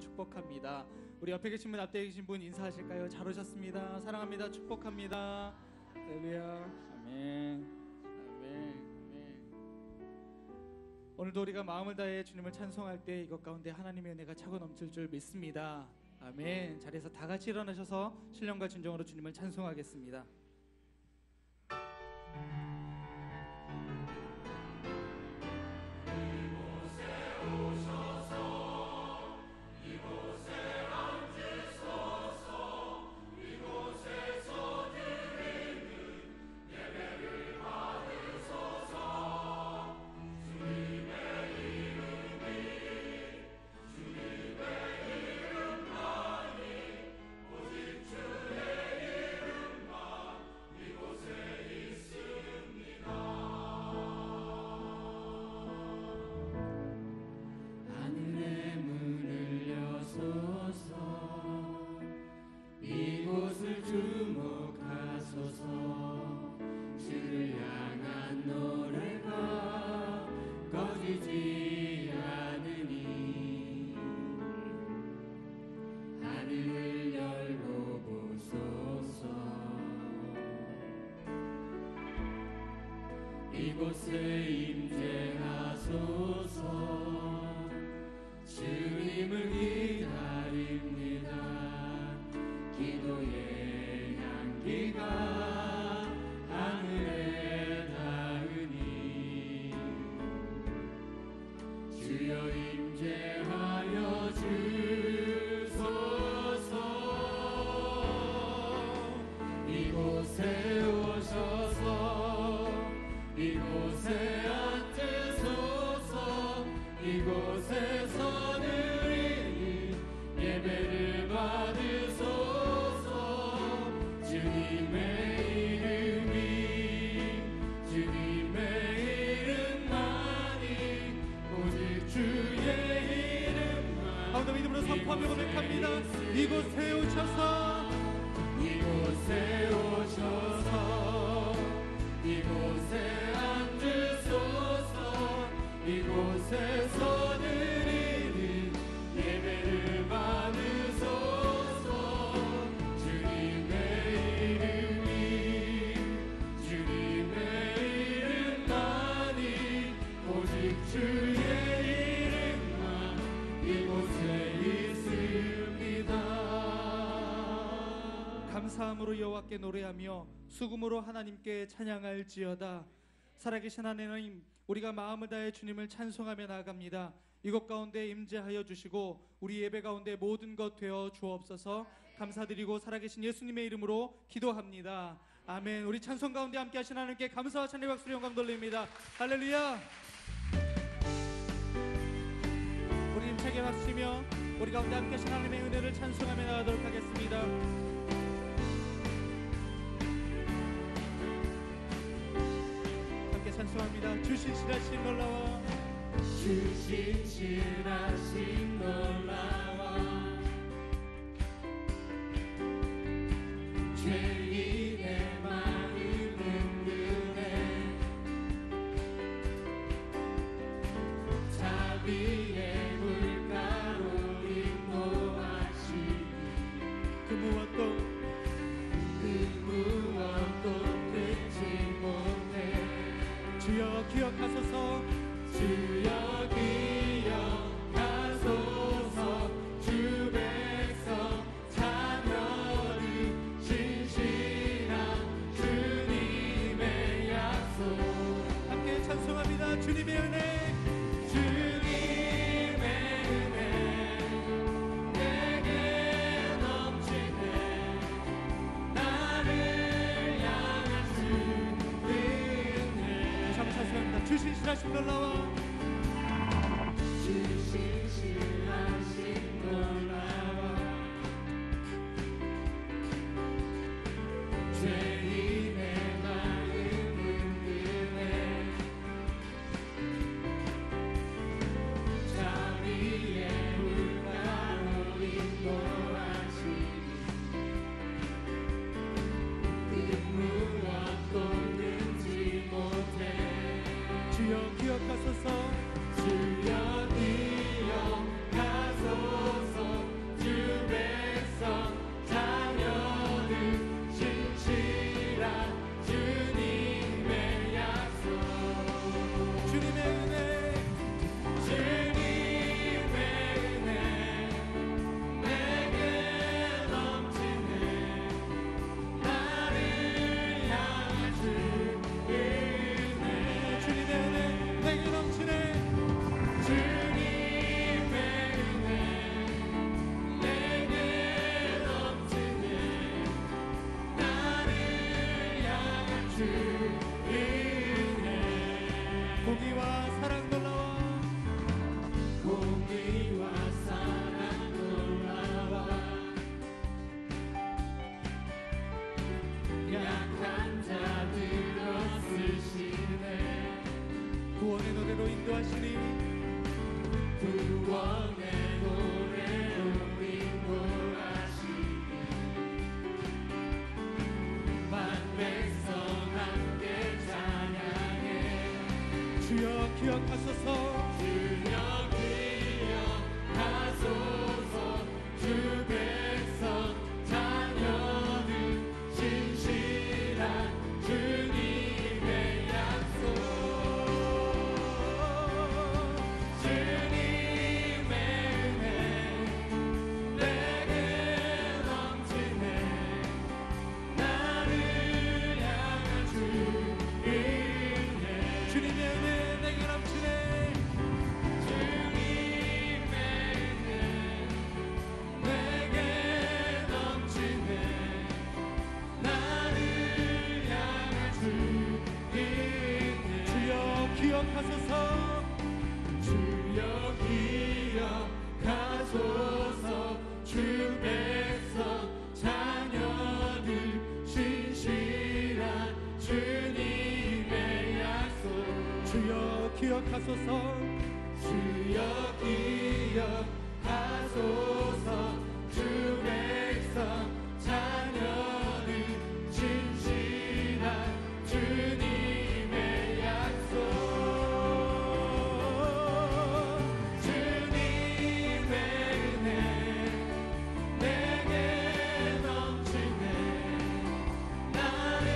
축복합니다. 우리 옆에 계신 분, 앞에 계신 분 인사하실까요? 잘 오셨습니다. 사랑합니다. 축복합니다. 할렐루야. 아멘. 아멘. 아멘. 오늘도 우리가 마음을 다해 주님을 찬송할 때 이것 가운데 하나님의 은혜가 차고 넘칠 줄 믿습니다. 아멘. 자리에서 다 같이 일어나셔서 신령과 진정으로 주님을 찬송하겠습니다. 이곳을 주목하소서. 주를 향한 노래가 꺼지지 않으니 하늘을 열고 보소서. 이곳에 임재하소서. 주님을 기다립니다. 기도의 향기가 하늘에 닿으니 주여 임재하여 주소서. 이곳에 오셔서 이곳에 앉으소서. 이곳에서 드리는 예배를 받으소서. 주님의 이름만이 오직 주의 이름만. 가운데 믿음으로 선포하며 고백합니다. 이곳에 오셔서 이곳에 오셔서 이곳에 앉으소서. 이곳에서 드리는 예배를 받으소서. 주님의 이름만이 오직 주의 이름만 이곳에 있습니다. 감사함으로 여호와께 노래하며 수금으로 하나님께 찬양할지어다. 살아계신 하나님, 우리가 마음을 다해 주님을 찬송하며 나아갑니다. 이곳 가운데 임재하여 주시고 우리 예배 가운데 모든 것 되어 주옵소서. 감사드리고 살아계신 예수님의 이름으로 기도합니다. 아멘. 우리 찬송 가운데 함께 하신 하나님께 감사와 찬양 박수로 영광 돌립니다. 할렐루야. 우리 힘차게 박수치며 우리 가운데 함께 하신 하나님의 은혜를 찬송하며 나가도록 하겠습니다. 찬송합니다. 주 신실하신 놀라와 주 신실하신 놀라와 죄인의 마음은 은혜 자비의 물가로 인도하시니 그 무엇도 끊지 못해. 주여 기억하소서. 주여 기억하소서. 주 백성 자녀를 신실한 주님의 약속. 함께 찬송합니다. 주님의 은혜 주님의 은혜 내게 넘치네. 나를 향한 주의 찬송합니다. 주 신실하신 놀라와 주 신실하신 놀라와 죄인의 마음은 은혜 자비의 물가로 인도하시니 그 무엇도 끊지 못해. 주여 기억하소서. 인도하시니 구원의 노래로 인도하시니 만백성 함께 찬양해 주여 기억하소서 주여 기억하소서 주 백성 자녀들 신실한 주님의 약속 주님의 은혜 내게 넘치네 나를 향한 주의 은혜 주님의 은혜 내게 넘치네 주님의 은혜 내게 넘치네 나를 향한 주의 은혜 주여 기억하소서 주여 기억하소서 주 백성 자녀들 신실한 주님의 약속 주여 기억하소서 주여 기억하소서 주 백성 자녀들 진실한 주님의 약속 주님의 은혜 내게 넘치네 나를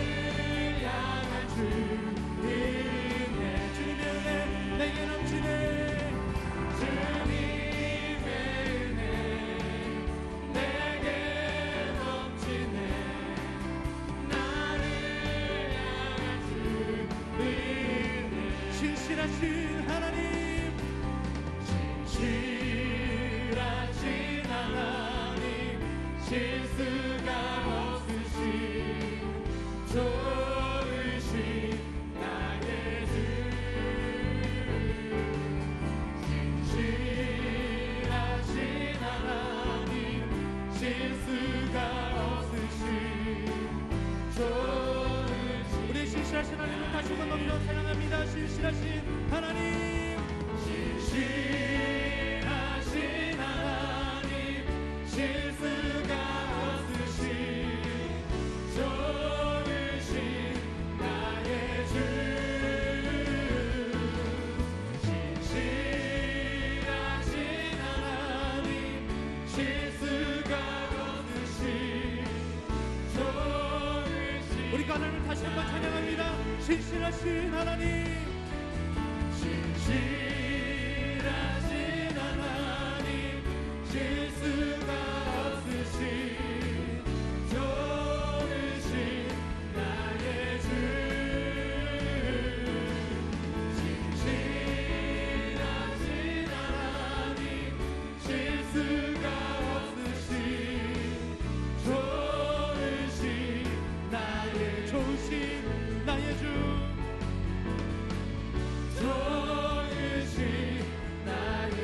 향한 주의 은혜 주님의 은혜 내게 넘치네 주님의 은혜 내게 넘치네 나를 향한 주의 은혜 신실하신 하나님 신실하신 하나님 실수가 없으신 좋으신 나의 주 신실하신 하나님 실수가 없으신 좋으신 우리 신실하신 하나님을 다시 한번 넘겨 찬양합니다 신실하신 하나님 신실하신 하나님 실수가 없으신 좋으신 나의 주 신실하신 하나님 실수가 없으신 좋으신 우리가 하나님을 다시 한번 찬양합니다 신실하신 하나님 신실하신 하나님 실수가 없으신 좋으신 나의 주 신실하신 하나님 실수가 없으신 좋으신 나의 좋으신 나의 주 좋으신 나의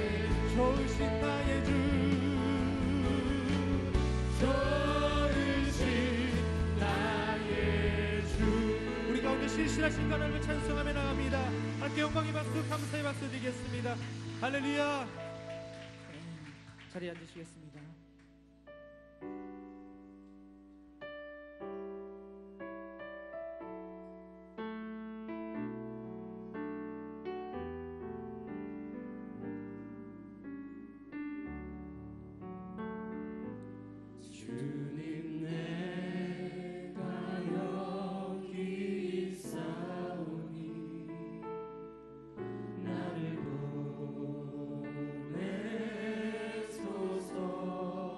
좋으신 나의 주 좋으신 나의 주 우리 가운데 신실하신 하나님을 찬송하며 나갑니다 함께 영광의 박수 감사의 박수 드리겠습니다 할렐루야 자리에 앉으시겠습니다 주님 내가 여기 있사오니 나를 보내소서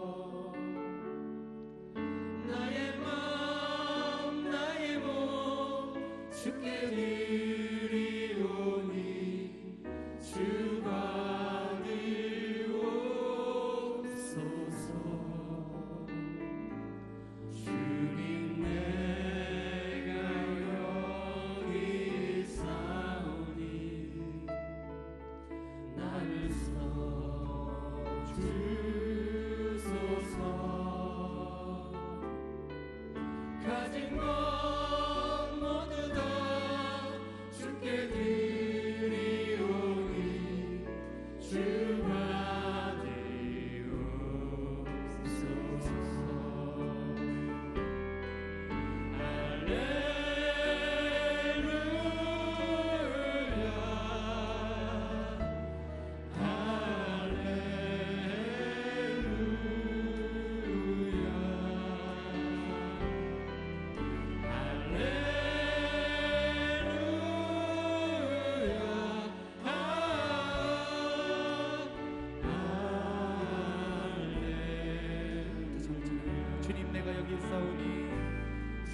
주님 내가 여기 있사오니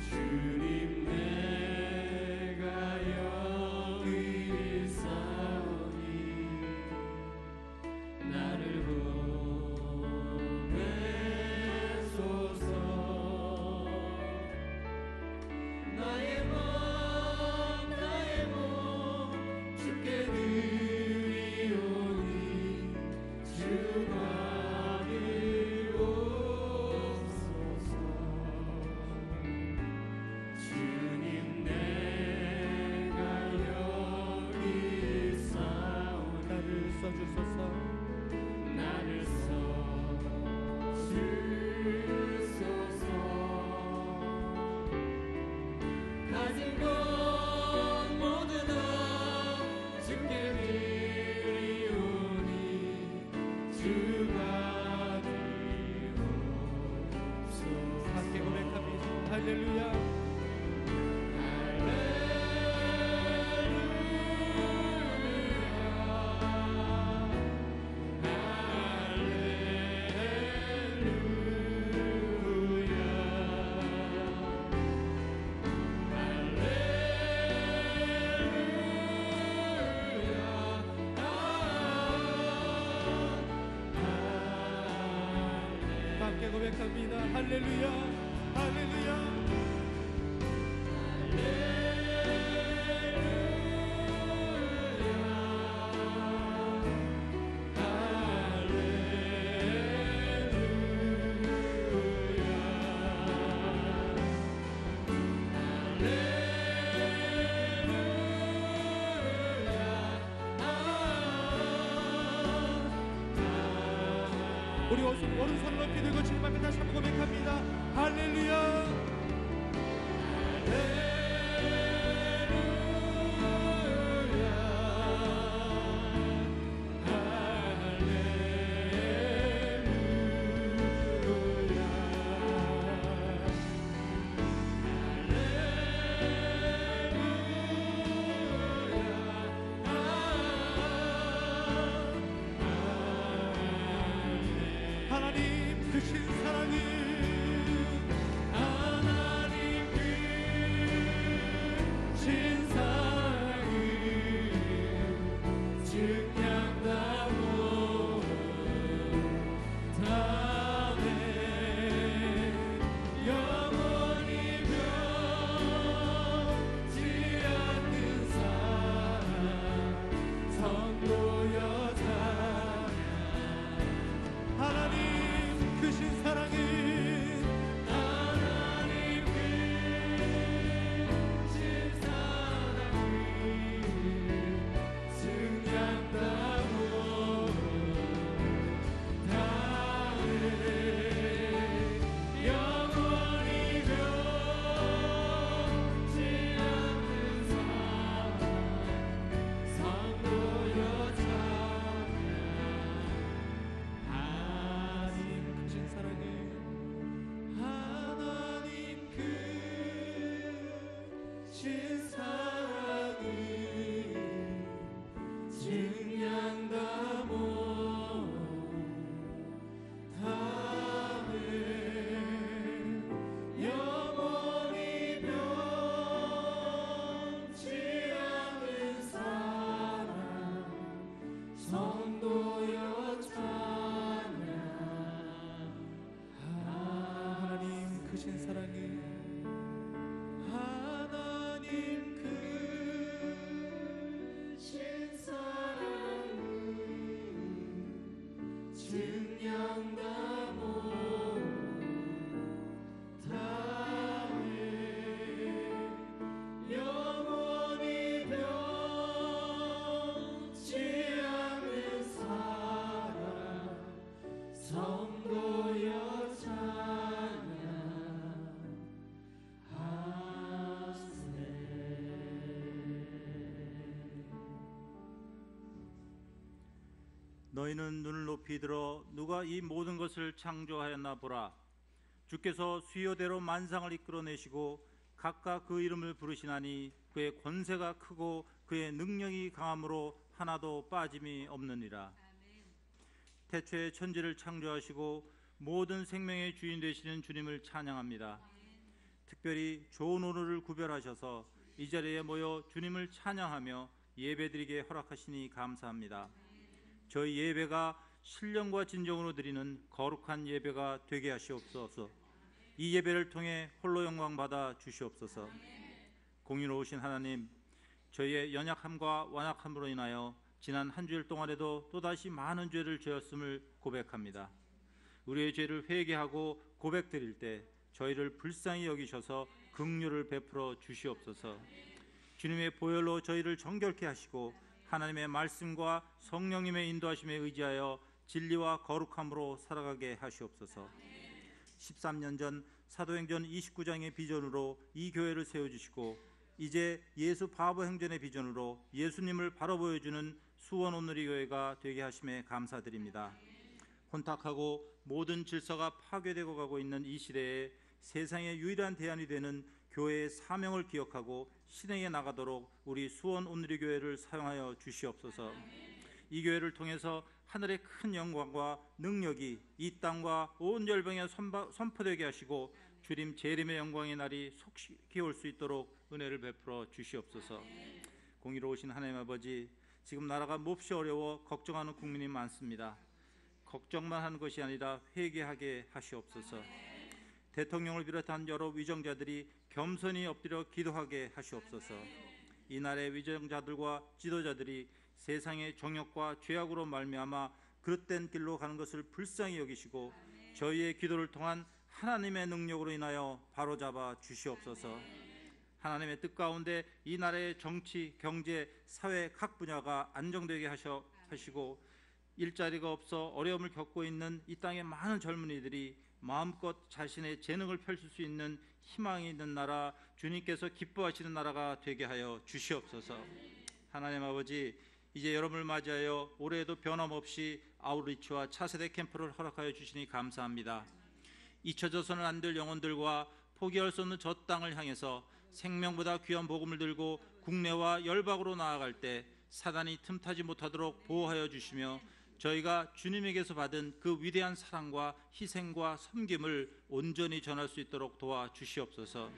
주님 내가 여기 있사오니 나를 보내소서. 나의 몸 주께 드리오니 주가 되옵소서. 주님 내가 여기 있사오니 나를 써주소서. 나를 써주소서. 가진 것 모두 다 주께 드리오니 주가 되옵소서. 함께 고백합니다. 할렐루야. 함께 고백합니다. 할렐루야. 할렐루야. 우리 오른손을 높이 들고 주님 앞에 다시 한번 고백합니다. 할렐루야. 하나님 크신 사랑이 하나님 크신 사랑을 증량다고 다네 영원히 변치 않는 사랑 성도여 하나님 크신 사랑이 하나님 크신 사랑을 증량다고 다해 영원히 변치 않는 사랑 성도여 하나님 크신 사랑이 하나님 크신 사랑을 증량다모 다해 영원히 변치 않는 사랑 성도여 찬양. 하나님 크신 사랑이 하나님 크신 사랑을 증량다모 다해 영원히 변치 않는 사랑 성도여 너희는 눈을 높이 들어 누가 이 모든 것을 창조하였나 보라. 주께서 수요대로 만상을 이끌어내시고 각각 그 이름을 부르시나니 그의 권세가 크고 그의 능력이 강함으로 하나도 빠짐이 없느니라. 태초에 천지를 창조하시고 모든 생명의 주인 되시는 주님을 찬양합니다. 특별히 좋은 오늘을 구별하셔서 이 자리에 모여 주님을 찬양하며 예배드리게 허락하시니 감사합니다. 저희 예배가 신령과 진정으로 드리는 거룩한 예배가 되게 하시옵소서. 이 예배를 통해 홀로 영광 받아 주시옵소서. 공의로우신 하나님, 저희의 연약함과 완악함으로 인하여 지난 한 주일 동안에도 또다시 많은 죄를 지었음을 고백합니다. 우리의 죄를 회개하고 고백드릴 때 저희를 불쌍히 여기셔서 긍휼을 베풀어 주시옵소서. 주님의 보혈로 저희를 정결케 하시고 하나님의 말씀과 성령님의 인도하심에 의지하여 진리와 거룩함으로 살아가게 하시옵소서. 13년 전 사도행전 29장의 비전으로 이 교회를 세워주시고 이제 예수 바보 행전의 비전으로 예수님을 바로 보여주는 수원 온누리 교회가 되게 하심에 감사드립니다. 혼탁하고 모든 질서가 파괴되고 가고 있는 이 시대에 세상의 유일한 대안이 되는 교회의 사명을 기억하고 실행해 나가도록 우리 수원 온누리 교회를 사용하여 주시옵소서. 이 교회를 통해서 하늘의 큰 영광과 능력이 이 땅과 온 열방에 선포되게 하시고 주님 재림의 영광의 날이 속히 올 수 있도록 은혜를 베풀어 주시옵소서. 공의로우신 하나님 아버지, 지금 나라가 몹시 어려워 걱정하는 국민이 많습니다. 걱정만 하는 것이 아니라 회개하게 하시옵소서. 대통령을 비롯한 여러 위정자들이 겸손히 엎드려 기도하게 하시옵소서. 이날의 위정자들과 지도자들이 세상의 정욕과 죄악으로 말미암아 그릇된 길로 가는 것을 불쌍히 여기시고 저희의 기도를 통한 하나님의 능력으로 인하여 바로잡아 주시옵소서. 하나님의 뜻 가운데 이 나라의 정치, 경제, 사회 각 분야가 안정되게 하시고 일자리가 없어 어려움을 겪고 있는 이 땅의 많은 젊은이들이 마음껏 자신의 재능을 펼칠 수 있는 희망이 있는 나라, 주님께서 기뻐하시는 나라가 되게 하여 주시옵소서. 하나님 아버지, 이제 여러분을 맞이하여 올해에도 변함없이 아우리치와 차세대 캠프를 허락하여 주시니 감사합니다. 잊혀져서는 안 될 영혼들과 포기할 수 없는 저 땅을 향해서 생명보다 귀한 복음을 들고 국내와 열방으로 나아갈 때 사단이 틈타지 못하도록 보호하여 주시며 저희가 주님에게서 받은 그 위대한 사랑과 희생과 섬김을 온전히 전할 수 있도록 도와주시옵소서.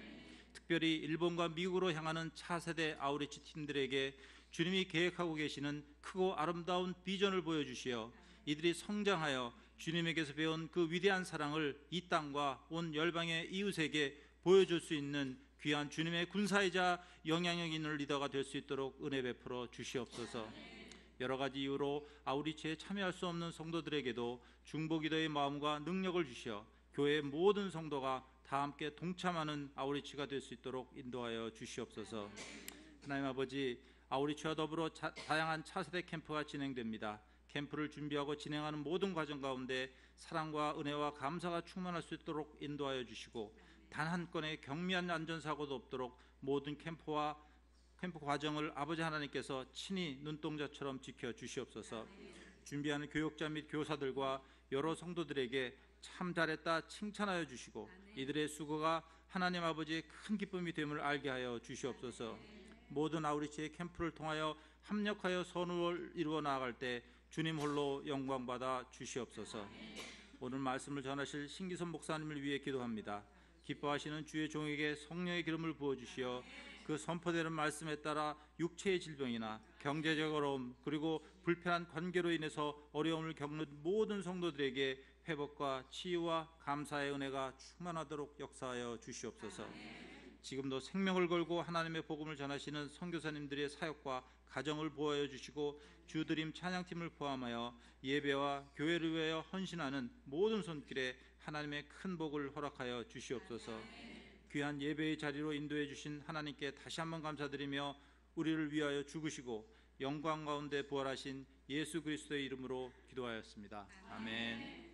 특별히 일본과 미국으로 향하는 차세대 아우리치 팀들에게 주님이 계획하고 계시는 크고 아름다운 비전을 보여주시어 이들이 성장하여 주님에게서 배운 그 위대한 사랑을 이 땅과 온 열방의 이웃에게 보여줄 수 있는 귀한 주님의 군사이자 영향력 있는 리더가 될 수 있도록 은혜 베풀어 주시옵소서. 여러 가지 이유로 아우리치에 참여할 수 없는 성도들에게도 중보기도의 마음과 능력을 주시어 교회의 모든 성도가 다 함께 동참하는 아우리치가 될 수 있도록 인도하여 주시옵소서. 하나님 아버지, 아우리치와 더불어 다양한 차세대 캠프가 진행됩니다. 캠프를 준비하고 진행하는 모든 과정 가운데 사랑과 은혜와 감사가 충만할 수 있도록 인도하여 주시고 단 한 건의 경미한 안전사고도 없도록 모든 캠프 과정을 아버지 하나님께서 친히 눈동자처럼 지켜주시옵소서. 준비하는 교육자 및 교사들과 여러 성도들에게 참 잘했다 칭찬하여 주시고 이들의 수고가 하나님 아버지의 큰 기쁨이 됨을 알게 하여 주시옵소서. 모든 아우리치의 캠프를 통하여 합력하여 선을 이루어 나아갈 때 주님 홀로 영광받아 주시옵소서. 오늘 말씀을 전하실 신기선 목사님을 위해 기도합니다. 기뻐하시는 주의 종에게 성령의 기름을 부어주시어 그 선포되는 말씀에 따라 육체의 질병이나 경제적 어려움 그리고 불편한 관계로 인해서 어려움을 겪는 모든 성도들에게 회복과 치유와 감사의 은혜가 충만하도록 역사하여 주시옵소서. 지금도 생명을 걸고 하나님의 복음을 전하시는 선교사님들의 사역과 가정을 보호하여 주시고 주드림 찬양팀을 포함하여 예배와 교회를 위하여 헌신하는 모든 손길에 하나님의 큰 복을 허락하여 주시옵소서. 귀한 예배의 자리로 인도해 주신 하나님께 다시 한번 감사드리며 우리를 위하여 죽으시고 영광 가운데 부활하신 예수 그리스도의 이름으로 기도하였습니다. 아멘.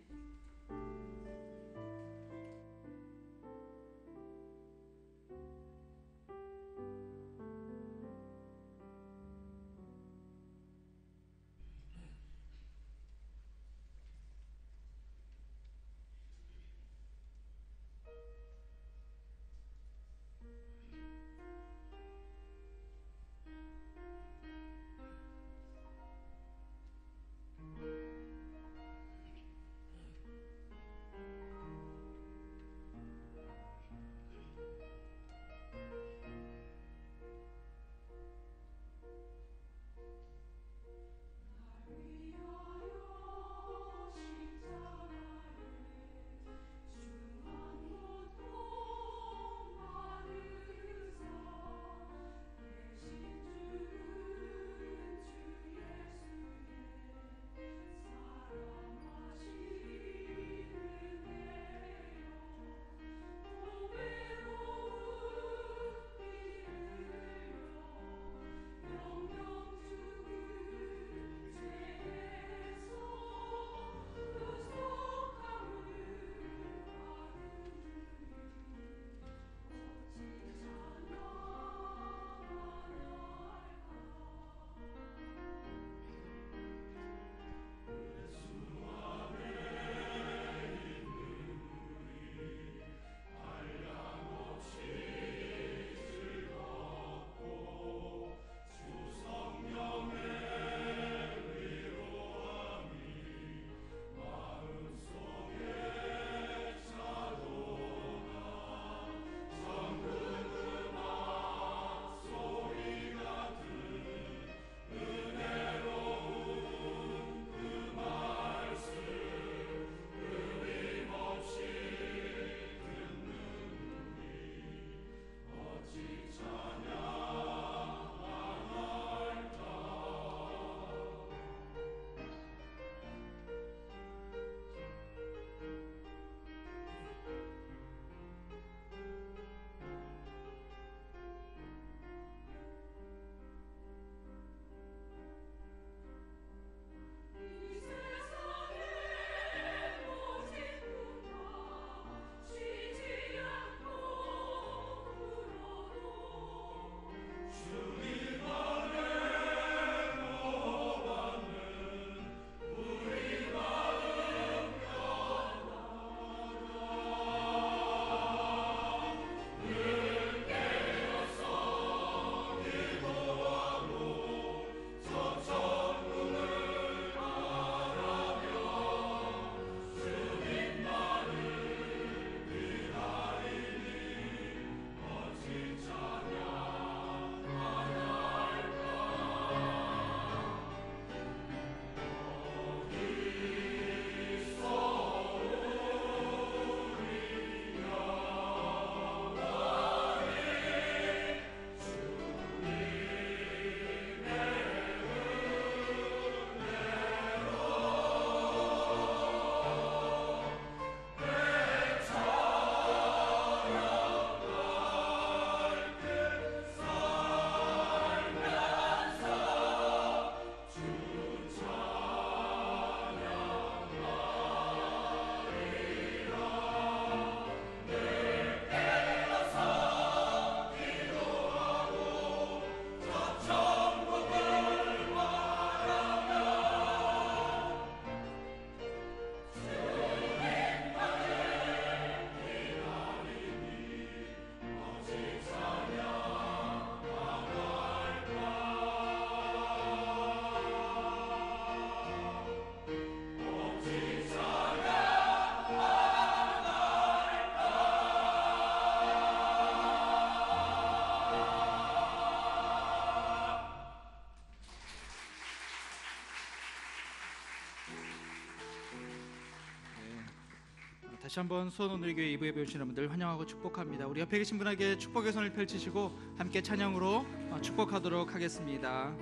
다시 한번 수원오늘교회 2부에 배우신 여러분들 환영하고 축복합니다. 우리 옆에 계신 분에게 축복의 손을 펼치시고 함께 찬양으로 축복하도록 하겠습니다.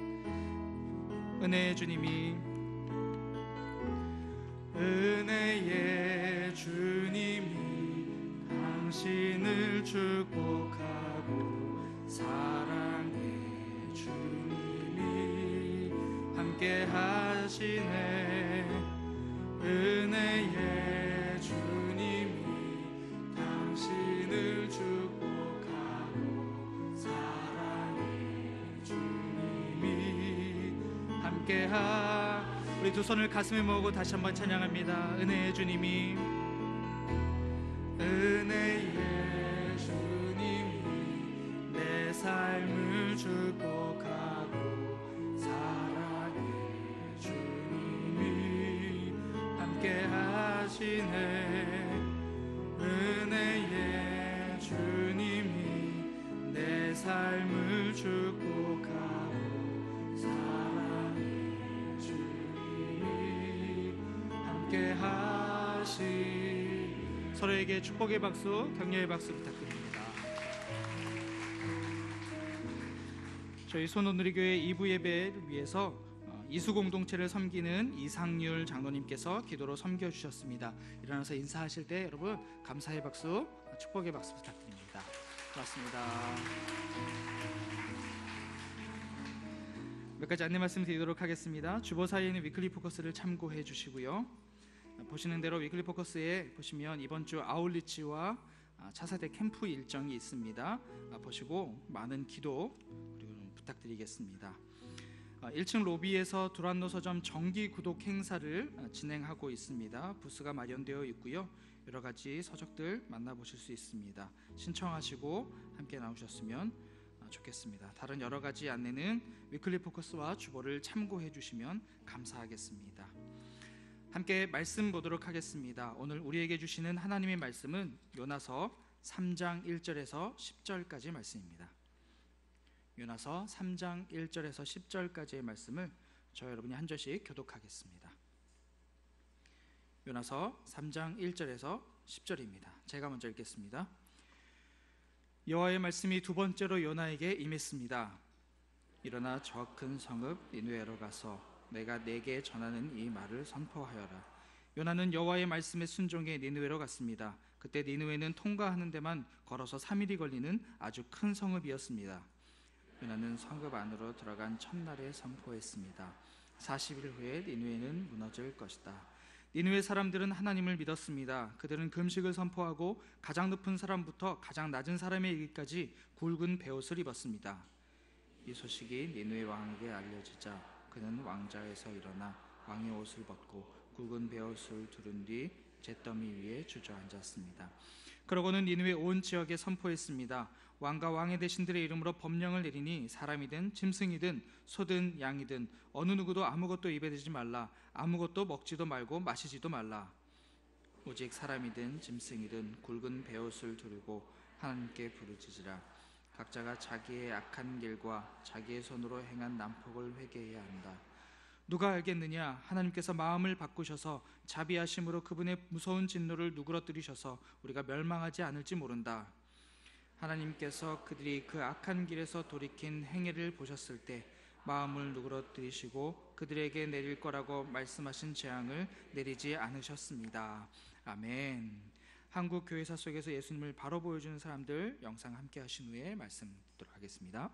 은혜의 주님이, 은혜의 주님이 당신을 축복하고, 사랑의 주님이 함께 하시네. 은혜의 주님이 당신을 축복하고, 사랑의 주님이 함께하. 우리 두 손을 가슴에 모으고 다시 한번 찬양합니다. 은혜의 주님이, 은혜의 주님이 내 삶을 축복하고, 사랑의 주님이 함께 하시네. 은혜의 주님이 내 삶을 축복하고, 사랑의 주님이 함께 하시. 서로에게 축복의 박수, 격려의 박수 부탁드립니다. 저희 손오누리교회 2부 예배를 위해서 이수 공동체를 섬기는 이상률 장로님께서 기도로 섬겨주셨습니다. 일어나서 인사하실 때 여러분 감사의 박수, 축복의 박수 부탁드립니다. 고맙습니다. 몇 가지 안내 말씀 드리도록 하겠습니다. 주보사에 있는 위클리 포커스를 참고해 주시고요. 보시는 대로 위클리 포커스에 보시면 이번 주 아울리치와 차사대 캠프 일정이 있습니다. 보시고 많은 기도 부탁드리겠습니다. 1층 로비에서 두란노 서점 정기 구독 행사를 진행하고 있습니다. 부스가 마련되어 있고요. 여러 가지 서적들 만나보실 수 있습니다. 신청하시고 함께 나오셨으면 좋겠습니다. 다른 여러 가지 안내는 위클리 포커스와 주보를 참고해 주시면 감사하겠습니다. 함께 말씀 보도록 하겠습니다. 오늘 우리에게 주시는 하나님의 말씀은 요나서 3장 1절에서 10절까지 말씀입니다. 요나서 3장 1절에서 10절까지의 말씀을 저 여러분이 한 절씩 교독하겠습니다. 요나서 3장 1절에서 10절입니다. 제가 먼저 읽겠습니다. 여호와의 말씀이 두 번째로 요나에게 임했습니다. 일어나 저 큰 성읍 니느웨로 가서 내가 네게 전하는 이 말을 선포하여라. 요나는 여호와의 말씀에 순종해 니느웨로 갔습니다. 그때 니느웨는 통과하는 데만 걸어서 3일이 걸리는 아주 큰 성읍이었습니다. 요나는 성읍 안으로 들어간 첫날에 선포했습니다. 40일 후에 니느웨는 무너질 것이다. 니느웨 사람들은 하나님을 믿었습니다. 그들은 금식을 선포하고 가장 높은 사람부터 가장 낮은 사람에 이르기까지 굵은 베옷을 입었습니다. 이 소식이 니느웨 왕에게 알려지자 그는 왕좌에서 일어나 왕의 옷을 벗고 굵은 베옷을 두른 뒤 잿더미 위에 주저앉았습니다. 그러고는 니느웨 온 지역에 선포했습니다. 왕과 왕의 대신들의 이름으로 법령을 내리니 사람이든 짐승이든 소든 양이든 어느 누구도 아무것도 입에 대지 말라. 아무것도 먹지도 말고 마시지도 말라. 오직 사람이든 짐승이든 굵은 베옷을 두르고 하나님께 부르짖으라. 각자가 자기의 악한 길과 자기의 손으로 행한 난폭을 회개해야 한다. 누가 알겠느냐? 하나님께서 마음을 바꾸셔서 자비하심으로 그분의 무서운 진노를 누그러뜨리셔서 우리가 멸망하지 않을지 모른다. 하나님께서 그들이 그 악한 길에서 돌이킨 행위를 보셨을 때 마음을 누그러뜨리시고 그들에게 내릴 거라고 말씀하신 재앙을 내리지 않으셨습니다. 아멘. 한국 교회사 속에서 예수님을 바로 보여주는 사람들 영상 함께 하신 후에 말씀 듣도록 하겠습니다.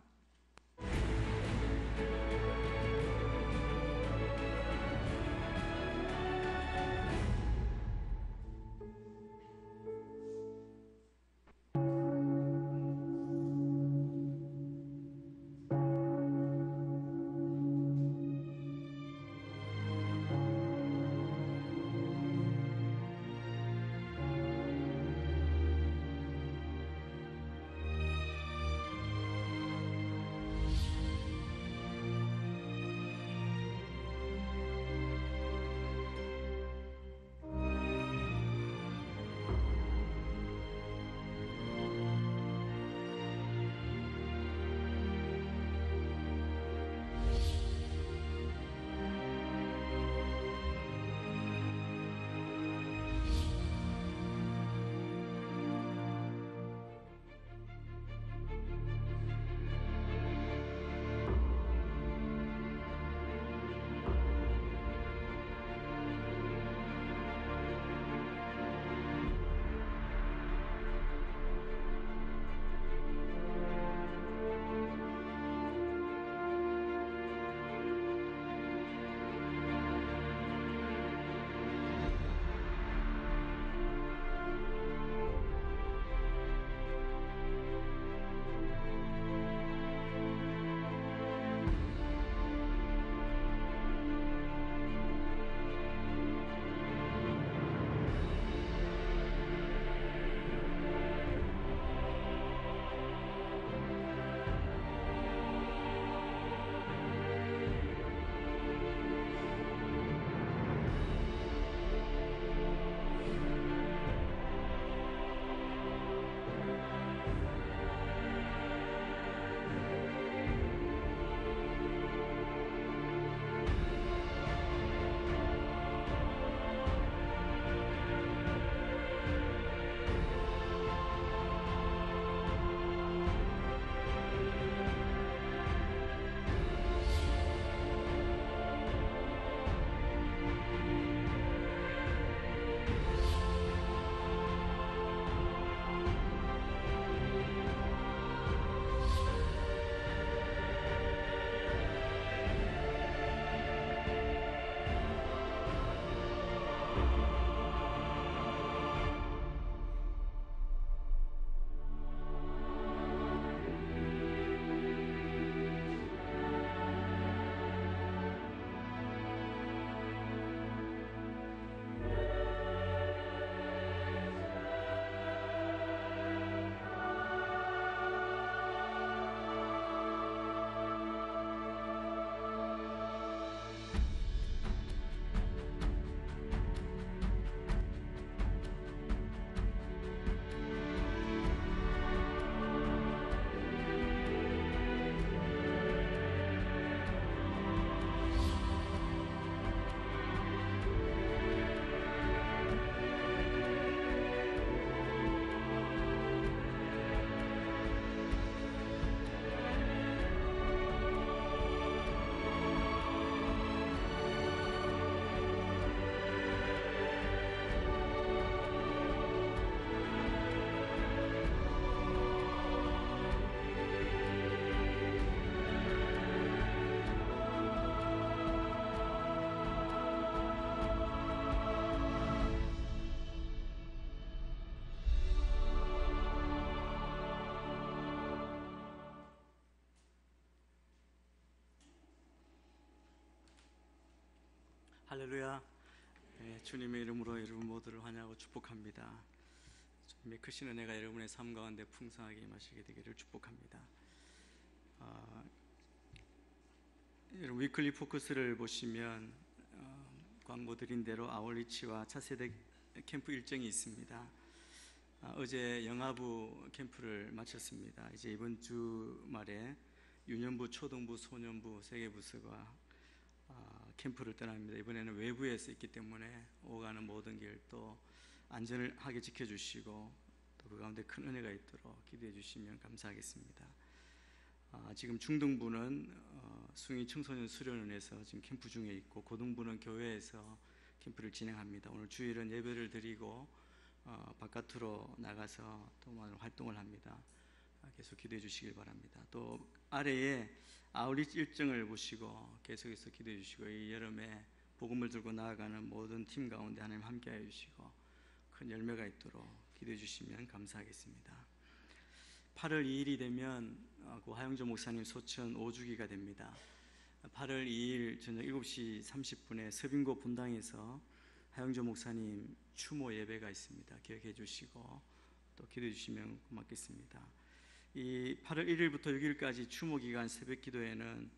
할렐루야. 주님의 이름으로 여러분 모두를 환영하고 축복합니다. 주님의 크신 은혜가 여러분의 삶 가운데 풍성하게 임하시게 되기를 축복합니다. 여러분 위클리 포커스를 보시면 광고 드린 대로 아울리치와 차세대 캠프 일정이 있습니다. 어제 영아부 캠프를 마쳤습니다. 이제 이번 주말에 유년부, 초등부, 소년부 세 개 부서가 캠프를 떠납니다. 이번에는 외부에서 있기 때문에 오가는 모든 길 또 안전하게 지켜주시고 또 그 가운데 큰 은혜가 있도록 기도해 주시면 감사하겠습니다. 지금 중등부는 숭이 청소년 수련원에서 지금 캠프 중에 있고, 고등부는 교회에서 캠프를 진행합니다. 오늘 주일은 예배를 드리고 바깥으로 나가서 또 많은 활동을 합니다. 계속 기도해 주시길 바랍니다. 또 아래에 아울리치 일정을 보시고 계속해서 기도해 주시고, 이 여름에 복음을 들고 나아가는 모든 팀 가운데 하나님 함께하여 주시고 큰 열매가 있도록 기도해 주시면 감사하겠습니다. 8월 2일이 되면 하영조 목사님 소천 5주기가 됩니다. 8월 2일 저녁 7시 30분에 서빙고 분당에서 하영조 목사님 추모 예배가 있습니다. 기억해 주시고 또 기도해 주시면 고맙겠습니다. 이 8월 1일부터 6일까지 추모 기간 새벽 기도회는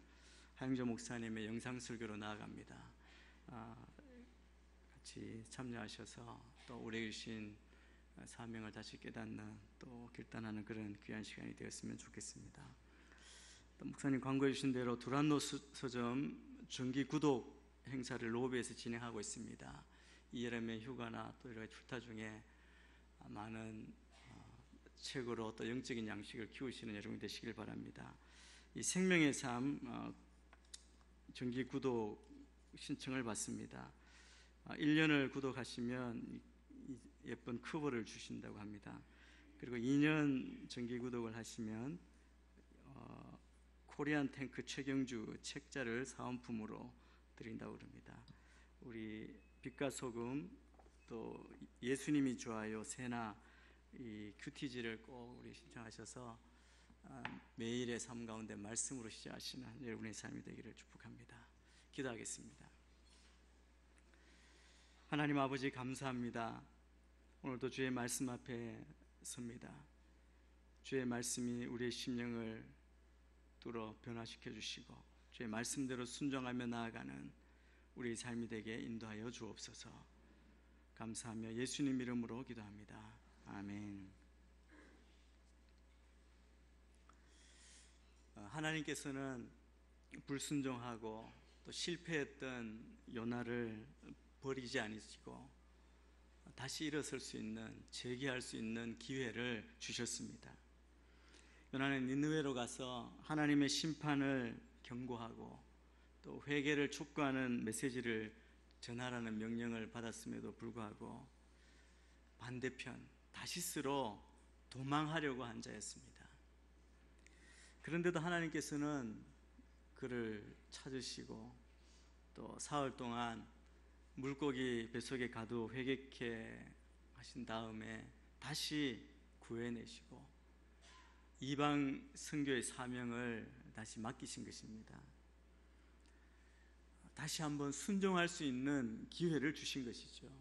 하영조 목사님의 영상 설교로 나아갑니다. 같이 참여하셔서 또 우리에게 주신 사명을 다시 깨닫는 또 결단하는 그런 귀한 시간이 되었으면 좋겠습니다. 또 목사님 광고해 주신 대로 두란노 서점 정기 구독 행사를 로비에서 진행하고 있습니다. 이 여름에 휴가나 또 여러 가지 출타 중에 많은 책으로 또 영적인 양식을 키우시는 여러분이 되시길 바랍니다. 이 생명의 삶 정기 구독 신청을 받습니다. 1년을 구독하시면 예쁜 커버를 주신다고 합니다. 그리고 2년 정기 구독을 하시면 코리안 탱크 최경주 책자를 사은품으로 드린다고 합니다. 우리 빛과 소금 또 예수님이 좋아요 세나 이 큐티지를 꼭 우리 신청하셔서 매일의 삶 가운데 말씀으로 시작하시는 여러분의 삶이 되기를 축복합니다. 기도하겠습니다. 하나님 아버지 감사합니다. 오늘도 주의 말씀 앞에 섭니다. 주의 말씀이 우리의 심령을 뚫어 변화시켜 주시고 주의 말씀대로 순종하며 나아가는 우리의 삶이 되게 인도하여 주옵소서. 감사하며 예수님 이름으로 기도합니다. 아멘. 하나님께서는 불순종하고 또 실패했던 요나를 버리지 않으시고 다시 일어설 수 있는, 재기할 수 있는 기회를 주셨습니다. 요나는 니느웨로 가서 하나님의 심판을 경고하고 또 회개를 촉구하는 메시지를 전하라는 명령을 받았음에도 불구하고 반대편 다시스로 도망하려고 한 자였습니다. 그런데도 하나님께서는 그를 찾으시고 또 사흘 동안 물고기 뱃속에 가두 회개케 하신 다음에 다시 구해내시고 이방 선교의 사명을 다시 맡기신 것입니다. 다시 한번 순종할 수 있는 기회를 주신 것이죠.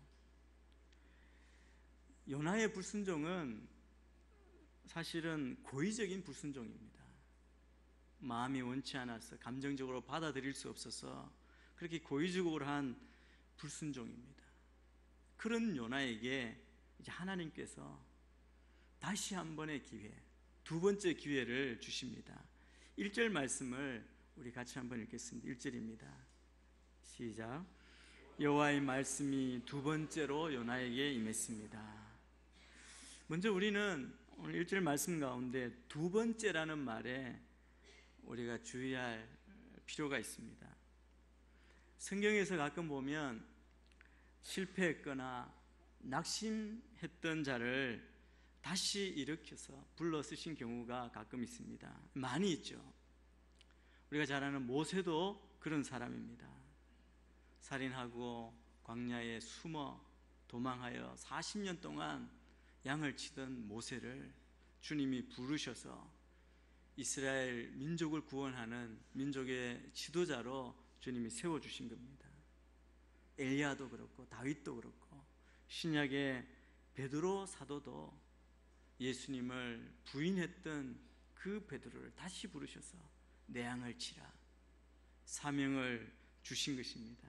요나의 불순종은 사실은 고의적인 불순종입니다. 마음이 원치 않아서 감정적으로 받아들일 수 없어서 그렇게 고의적으로 한 불순종입니다. 그런 요나에게 이제 하나님께서 다시 한 번의 기회, 두 번째 기회를 주십니다. 1절 말씀을 우리 같이 한번 읽겠습니다. 1절입니다. 시작. 여호와의 말씀이 두 번째로 요나에게 임했습니다. 먼저 우리는 오늘 1절 말씀 가운데 두 번째라는 말에 우리가 주의할 필요가 있습니다. 성경에서 가끔 보면 실패했거나 낙심했던 자를 다시 일으켜서 불러 쓰신 경우가 가끔 있습니다. 많이 있죠. 우리가 잘 아는 모세도 그런 사람입니다. 살인하고 광야에 숨어 도망하여 40년 동안 양을 치던 모세를 주님이 부르셔서 이스라엘 민족을 구원하는 민족의 지도자로 주님이 세워주신 겁니다. 엘리야도 그렇고 다윗도 그렇고 신약의 베드로 사도도 예수님을 부인했던 그 베드로를 다시 부르셔서 내 양을 치라 사명을 주신 것입니다.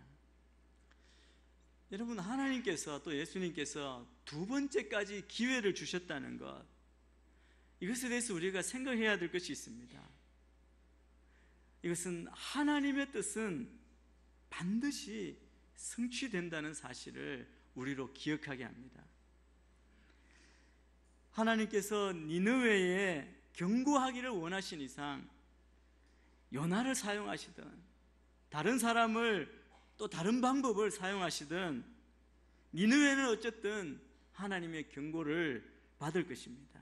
여러분, 하나님께서 또 예수님께서 두 번째까지 기회를 주셨다는 것, 이것에 대해서 우리가 생각해야 될 것이 있습니다. 이것은 하나님의 뜻은 반드시 성취된다는 사실을 우리로 기억하게 합니다. 하나님께서 니느웨에 경고하기를 원하신 이상 요나를 사용하시든 다른 사람을 또 다른 방법을 사용하시든 니느웨는 어쨌든 하나님의 경고를 받을 것입니다.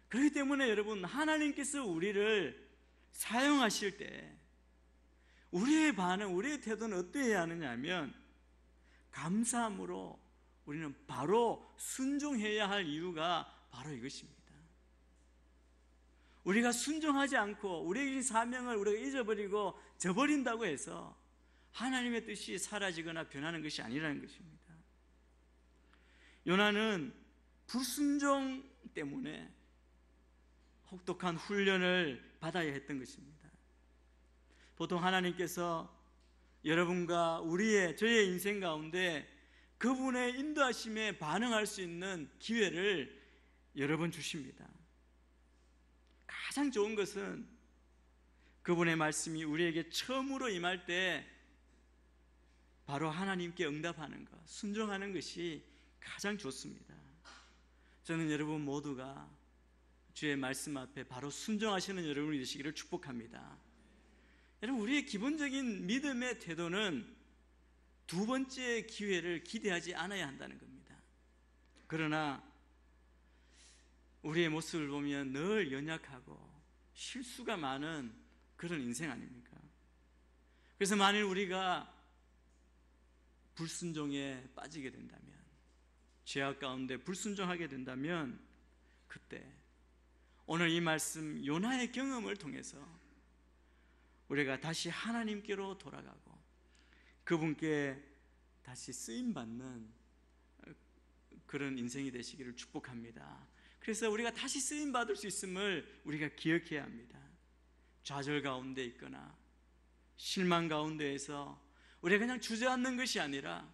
그렇기 때문에 여러분, 하나님께서 우리를 사용하실 때 우리의 반응, 우리의 태도는 어떠해야 하느냐 하면 감사함으로 우리는 바로 순종해야 할 이유가 바로 이것입니다. 우리가 순종하지 않고 우리의 사명을 우리가 잊어버리고 저버린다고 해서 하나님의 뜻이 사라지거나 변하는 것이 아니라는 것입니다. 요나는 불순종 때문에 혹독한 훈련을 받아야 했던 것입니다. 보통 하나님께서 여러분과 저의 인생 가운데 그분의 인도하심에 반응할 수 있는 기회를 여러 번 주십니다. 가장 좋은 것은 그분의 말씀이 우리에게 처음으로 임할 때 바로 하나님께 응답하는 것, 순종하는 것이 가장 좋습니다. 저는 여러분 모두가 주의 말씀 앞에 바로 순종하시는 여러분이 되시기를 축복합니다. 여러분, 우리의 기본적인 믿음의 태도는 두 번째 기회를 기대하지 않아야 한다는 겁니다. 그러나 우리의 모습을 보면 늘 연약하고 실수가 많은 그런 인생 아닙니까? 그래서 만일 우리가 불순종에 빠지게 된다면, 죄악 가운데 불순종하게 된다면, 그때 오늘 이 말씀 요나의 경험을 통해서 우리가 다시 하나님께로 돌아가고 그분께 다시 쓰임받는 그런 인생이 되시기를 축복합니다. 그래서 우리가 다시 쓰임받을 수 있음을 우리가 기억해야 합니다. 좌절 가운데 있거나 실망 가운데에서 우리가 그냥 주저앉는 것이 아니라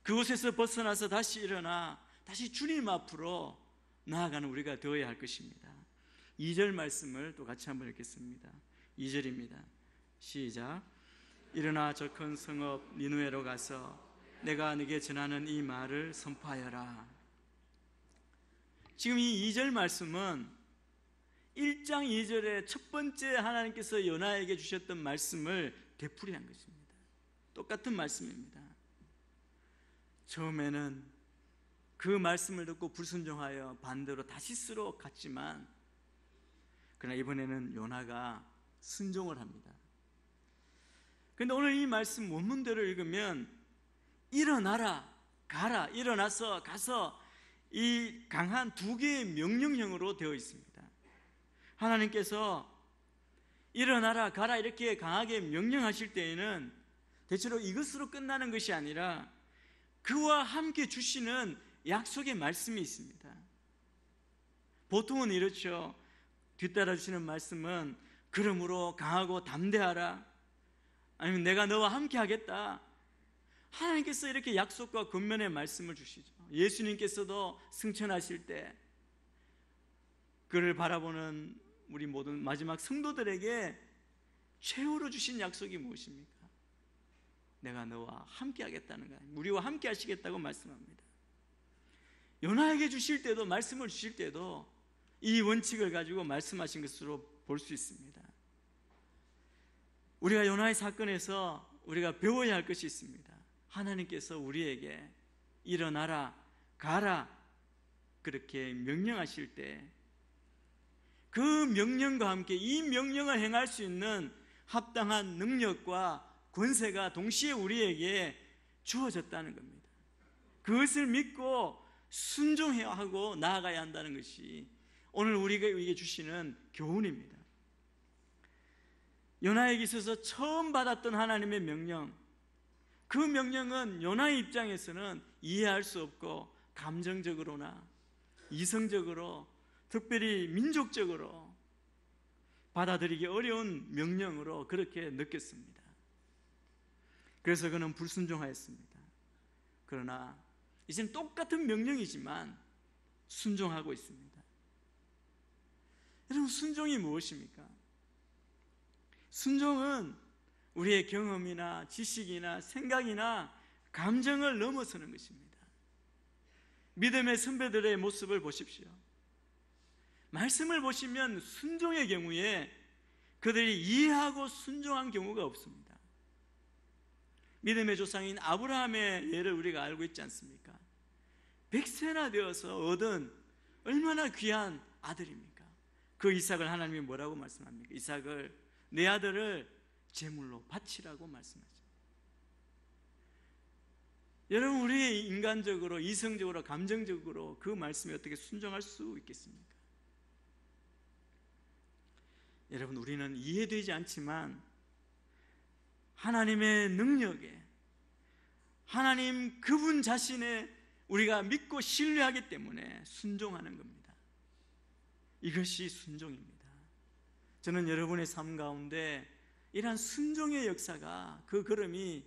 그곳에서 벗어나서 다시 일어나 다시 주님 앞으로 나아가는 우리가 되어야 할 것입니다. 2절 말씀을 또 같이 한번 읽겠습니다. 2절입니다. 시작. 일어나 저 큰 성읍 니느웨로 가서 내가 네게 전하는 이 말을 선포하여라. 지금 이 2절 말씀은 1장 2절에 첫 번째 하나님께서 요나에게 주셨던 말씀을 되풀이한 것입니다. 똑같은 말씀입니다. 처음에는 그 말씀을 듣고 불순종하여 반대로 다시스로 갔지만, 그러나 이번에는 요나가 순종을 합니다. 그런데 오늘 이 말씀 원문대로 읽으면 일어나라, 가라, 일어나서 가서 이 강한 두 개의 명령형으로 되어 있습니다. 하나님께서 일어나라, 가라 이렇게 강하게 명령하실 때에는 대체로 이것으로 끝나는 것이 아니라 그와 함께 주시는 약속의 말씀이 있습니다. 보통은 이렇죠. 뒤따라 주시는 말씀은 그러므로 강하고 담대하라, 아니면 내가 너와 함께 하겠다. 하나님께서 이렇게 약속과 권면의 말씀을 주시죠. 예수님께서도 승천하실 때 그를 바라보는 우리 모든 마지막 성도들에게 최후로 주신 약속이 무엇입니까? 내가 너와 함께 하겠다는 거예요. 우리와 함께 하시겠다고 말씀합니다. 요나에게 주실 때도, 말씀을 주실 때도 이 원칙을 가지고 말씀하신 것으로 볼 수 있습니다. 우리가 요나의 사건에서 우리가 배워야 할 것이 있습니다. 하나님께서 우리에게 일어나라, 가라 그렇게 명령하실 때 그 명령과 함께 이 명령을 행할 수 있는 합당한 능력과 권세가 동시에 우리에게 주어졌다는 겁니다. 그것을 믿고 순종해야 하고 나아가야 한다는 것이 오늘 우리에게 주시는 교훈입니다. 요나에게 있어서 처음 받았던 하나님의 명령, 그 명령은 요나의 입장에서는 이해할 수 없고 감정적으로나 이성적으로, 특별히 민족적으로 받아들이기 어려운 명령으로 그렇게 느꼈습니다. 그래서 그는 불순종하였습니다. 그러나 이제는 똑같은 명령이지만 순종하고 있습니다. 여러분, 순종이 무엇입니까? 순종은 우리의 경험이나 지식이나 생각이나 감정을 넘어서는 것입니다. 믿음의 선배들의 모습을 보십시오. 말씀을 보시면 순종의 경우에 그들이 이해하고 순종한 경우가 없습니다. 믿음의 조상인 아브라함의 예를 우리가 알고 있지 않습니까? 100세나 되어서 얻은 얼마나 귀한 아들입니까? 그 이삭을 하나님이 뭐라고 말씀합니까? 이삭을, 내 아들을 제물로 바치라고 말씀하죠. 여러분, 우리 인간적으로, 이성적으로, 감정적으로 그 말씀에 어떻게 순종할 수 있겠습니까? 여러분, 우리는 이해되지 않지만 하나님의 능력에, 하나님 그분 자신에 우리가 믿고 신뢰하기 때문에 순종하는 겁니다. 이것이 순종입니다. 저는 여러분의 삶 가운데 이러한 순종의 역사가, 그 걸음이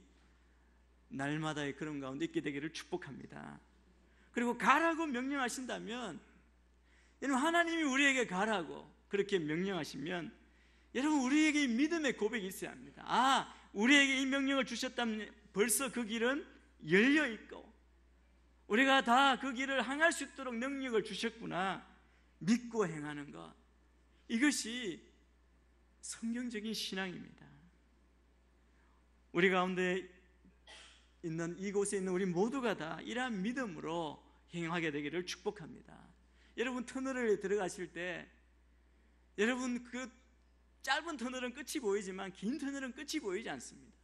날마다의 걸음 가운데 있게 되기를 축복합니다. 그리고 가라고 명령하신다면, 여러분, 하나님이 우리에게 가라고 그렇게 명령하시면 여러분, 우리에게 믿음의 고백이 있어야 합니다. 아, 우리에게 이 명령을 주셨다면 벌써 그 길은 열려 있고 우리가 다 그 길을 향할 수 있도록 능력을 주셨구나 믿고 행하는 것, 이것이 성경적인 신앙입니다. 우리 가운데 있는, 이곳에 있는 우리 모두가 다 이러한 믿음으로 행하게 되기를 축복합니다. 여러분, 터널에 들어가실 때 여러분, 그 짧은 터널은 끝이 보이지만 긴 터널은 끝이 보이지 않습니다.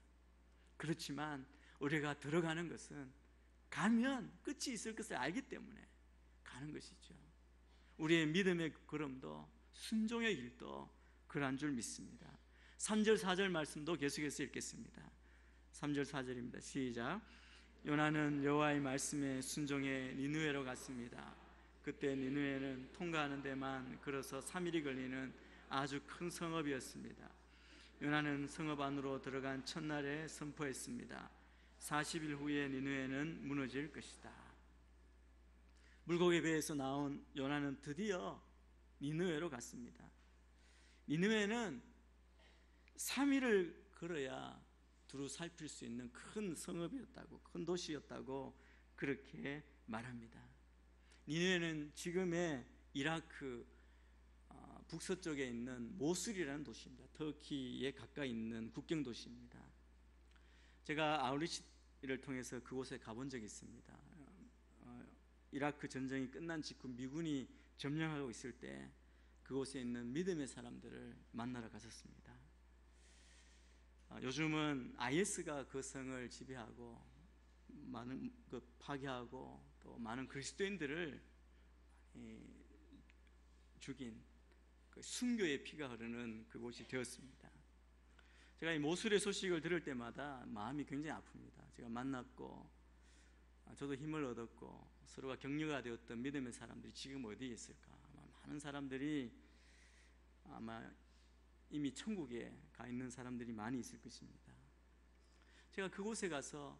그렇지만 우리가 들어가는 것은 가면 끝이 있을 것을 알기 때문에 가는 것이죠. 우리의 믿음의 걸음도, 순종의 길도 그러한 줄 믿습니다. 3절 4절 말씀도 계속해서 읽겠습니다. 3절 4절입니다. 시작. 요나는 여호와의 말씀에 순종해 니느웨로 갔습니다. 그때 니느웨는 통과하는 데만 걸어서 3일이 걸리는 아주 큰 성읍이었습니다. 요나는 성읍 안으로 들어간 첫날에 선포했습니다. 40일 후에 니느웨는 무너질 것이다. 물고기 배에서 나온 요나는 드디어 니느웨로 갔습니다. 니느웨는 3일을 걸어야 두루 살필 수 있는 큰 성읍이었다고, 큰 도시였다고 그렇게 말합니다. 니느웨는 지금의 이라크 북서쪽에 있는 모술이라는 도시입니다. 터키에 가까이 있는 국경 도시입니다. 제가 아울리치를 통해서 그곳에 가본 적이 있습니다. 이라크 전쟁이 끝난 직후 미군이 점령하고 있을 때 그곳에 있는 믿음의 사람들을 만나러 갔었습니다. 요즘은 IS가 그 성을 지배하고 많은 파괴하고 또 많은 그리스도인들을 죽인 그 순교의 피가 흐르는 그곳이 되었습니다. 제가 이 모술의 소식을 들을 때마다 마음이 굉장히 아픕니다. 제가 만났고 저도 힘을 얻었고 서로가 격려가 되었던 믿음의 사람들이 지금 어디에 있을까? 아마 많은 사람들이 아마 이미 천국에 가 있는 사람들이 많이 있을 것입니다. 제가 그곳에 가서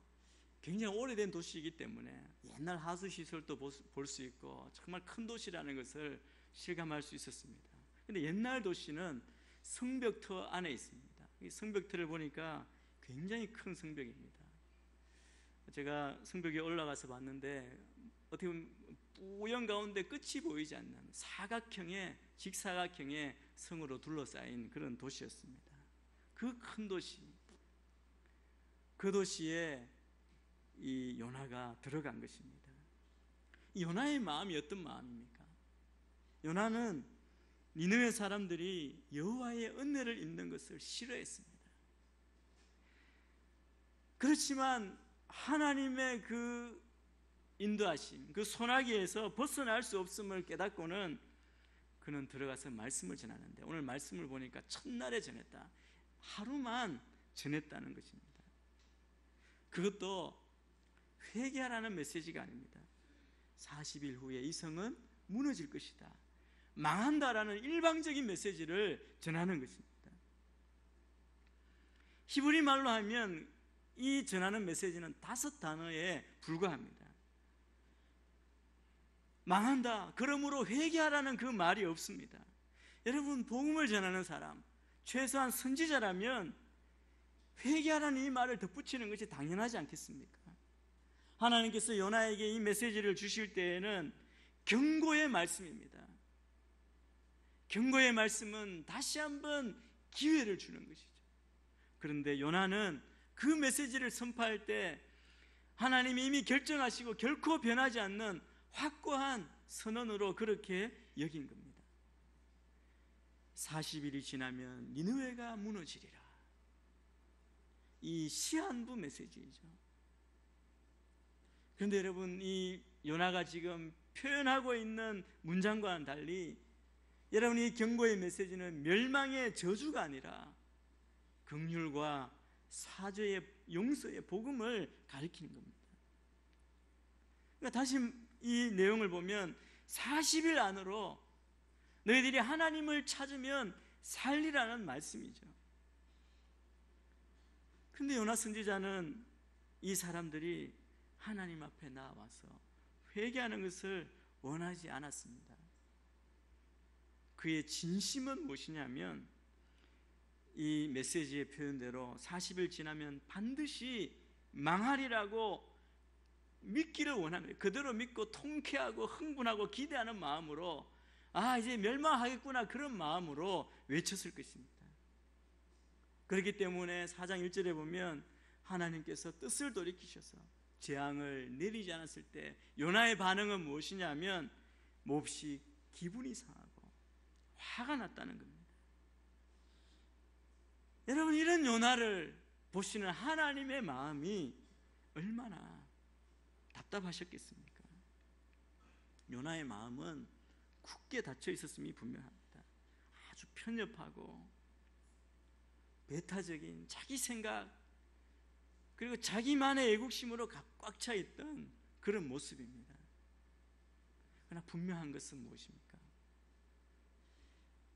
굉장히 오래된 도시이기 때문에 옛날 하수시설도 볼 수 있고 정말 큰 도시라는 것을 실감할 수 있었습니다. 그런데 옛날 도시는 성벽터 안에 있습니다. 이 성벽터를 보니까 굉장히 큰 성벽입니다. 제가 성벽에 올라가서 봤는데 어떻게 보면 뿌연 가운데 끝이 보이지 않는 사각형의, 직사각형의 성으로 둘러싸인 그런 도시였습니다. 그 큰 도시, 그 도시에 이 요나가 들어간 것입니다. 이 요나의 마음이 어떤 마음입니까? 요나는 니느웨 사람들이 여호와의 은혜를 입는 것을 싫어했습니다. 그렇지만 하나님의 그 인도하심, 그 소나기에서 벗어날 수 없음을 깨닫고는 그는 들어가서 말씀을 전하는데, 오늘 말씀을 보니까 첫날에 전했다, 하루만 전했다는 것입니다. 그것도 회개하라는 메시지가 아닙니다. 40일 후에 이 성은 무너질 것이다, 망한다라는 일방적인 메시지를 전하는 것입니다. 히브리 말로 하면 이 전하는 메시지는 5단어에 불과합니다. 망한다, 그러므로 회개하라는 그 말이 없습니다. 여러분, 복음을 전하는 사람, 최소한 선지자라면 회개하라는 이 말을 덧붙이는 것이 당연하지 않겠습니까? 하나님께서 요나에게 이 메시지를 주실 때에는 경고의 말씀입니다. 경고의 말씀은 다시 한번 기회를 주는 것이죠. 그런데 요나는 그 메시지를 선포할 때 하나님이 이미 결정하시고 결코 변하지 않는 확고한 선언으로 그렇게 여긴 겁니다. 40일이 지나면 니느웨가 무너지리라. 이 시한부 메시지이죠. 그런데 여러분, 이 요나가 지금 표현하고 있는 문장과는 달리 여러분, 이 경고의 메시지는 멸망의 저주가 아니라 긍휼과 사죄의, 용서의 복음을 가리키는 겁니다. 그러니까 다시 이 내용을 보면 40일 안으로 너희들이 하나님을 찾으면 살리라는 말씀이죠. 근데 요나 선지자는 이 사람들이 하나님 앞에 나와서 회개하는 것을 원하지 않았습니다. 그의 진심은 무엇이냐면 이 메시지의 표현대로 40일 지나면 반드시 망하리라고 믿기를 원하는 거예요. 그대로 믿고 통쾌하고 흥분하고 기대하는 마음으로 이제 멸망하겠구나, 그런 마음으로 외쳤을 것입니다. 그렇기 때문에 4장 1절에 보면 하나님께서 뜻을 돌이키셔서 재앙을 내리지 않았을 때 요나의 반응은 무엇이냐면 몹시 기분이 상하고 화가 났다는 겁니다. 여러분, 이런 요나를 보시는 하나님의 마음이 얼마나 답답하셨겠습니까? 요나의 마음은 굳게 닫혀 있었음이 분명합니다. 아주 편협하고 배타적인 자기 생각, 그리고 자기만의 애국심으로 꽉 차 있던 그런 모습입니다. 그러나 분명한 것은 무엇입니까?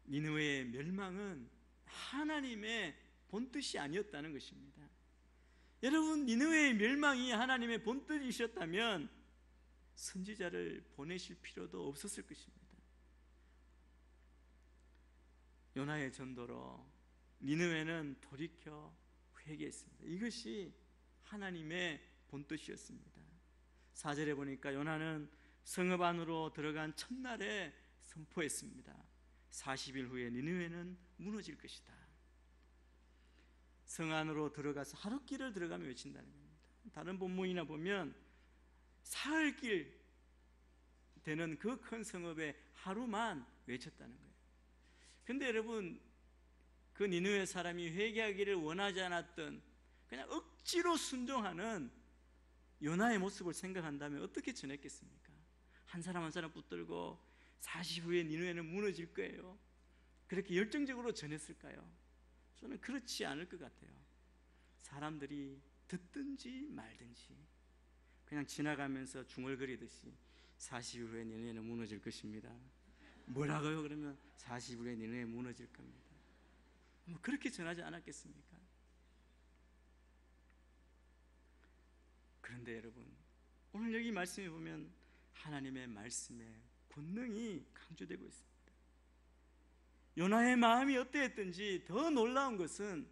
니느웨의 멸망은 하나님의 본뜻이 아니었다는 것입니다. 여러분, 니느웨의 멸망이 하나님의 본뜻이셨다면 선지자를 보내실 필요도 없었을 것입니다. 요나의 전도로 니느웨는 돌이켜 회개했습니다. 이것이 하나님의 본뜻이었습니다. 4절에 보니까 요나는 성읍 안으로 들어간 첫날에 선포했습니다. 40일 후에 니느웨는 무너질 것이다. 성 안으로 들어가서 하룻길을 들어가며 외친다는 겁니다. 다른 본문이나 보면 사흘길 되는 그 큰 성읍에 하루만 외쳤다는 거예요. 근데 여러분, 그 니느웨 사람이 회개하기를 원하지 않았던, 그냥 억지로 순종하는 요나의 모습을 생각한다면 어떻게 전했겠습니까? 한 사람 한 사람 붙들고 40 후에 니느웨는 무너질 거예요, 그렇게 열정적으로 전했을까요? 저는 그렇지 않을 것 같아요. 사람들이 듣든지 말든지 그냥 지나가면서 중얼거리듯이 40 후에 니느웨는 무너질 것입니다. 뭐라고요? 그러면 40 후에 니느웨 무너질 겁니다. 그렇게 전하지 않았겠습니까? 그런데 여러분, 오늘 여기 말씀에 보면 하나님의 말씀의 권능이 강조되고 있습니다. 요나의 마음이 어떠했든지 더 놀라운 것은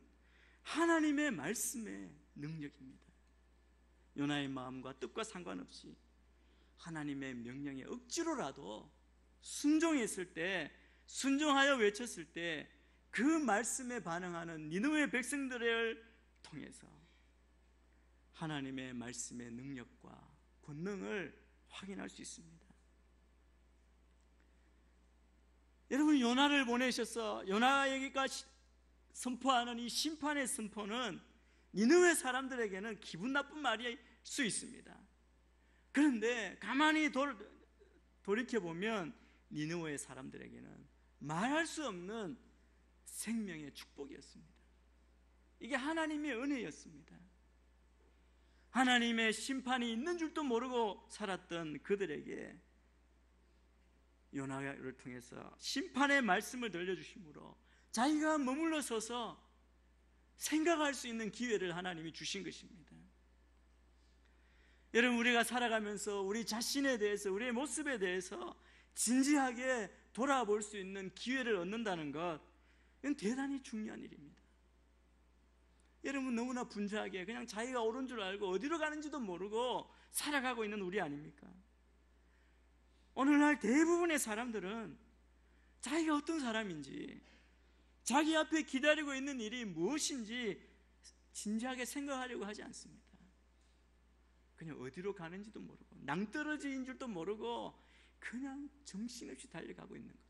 하나님의 말씀의 능력입니다. 요나의 마음과 뜻과 상관없이 하나님의 명령에 억지로라도 순종했을 때, 순종하여 외쳤을 때 그 말씀에 반응하는 니느웨 백성들을 통해서 하나님의 말씀의 능력과 권능을 확인할 수 있습니다. 여러분, 요나를 보내셔서 요나에게가 선포하는 이 심판의 선포는 니느웨 사람들에게는 기분 나쁜 말일 수 있습니다. 그런데 가만히 돌이켜보면 니느웨 사람들에게는 말할 수 없는 생명의 축복이었습니다. 이게 하나님의 은혜였습니다. 하나님의 심판이 있는 줄도 모르고 살았던 그들에게 요나를 통해서 심판의 말씀을 들려주심으로 자기가 머물러 서서 생각할 수 있는 기회를 하나님이 주신 것입니다. 여러분, 우리가 살아가면서 우리 자신에 대해서, 우리의 모습에 대해서 진지하게 돌아볼 수 있는 기회를 얻는다는 것, 이건 대단히 중요한 일입니다. 여러분, 너무나 분주하게 그냥 자기가 옳은 줄 알고 어디로 가는지도 모르고 살아가고 있는 우리 아닙니까? 오늘날 대부분의 사람들은 자기가 어떤 사람인지, 자기 앞에 기다리고 있는 일이 무엇인지 진지하게 생각하려고 하지 않습니다. 그냥 어디로 가는지도 모르고 낭떠러지인 줄도 모르고 그냥 정신없이 달려가고 있는 거죠.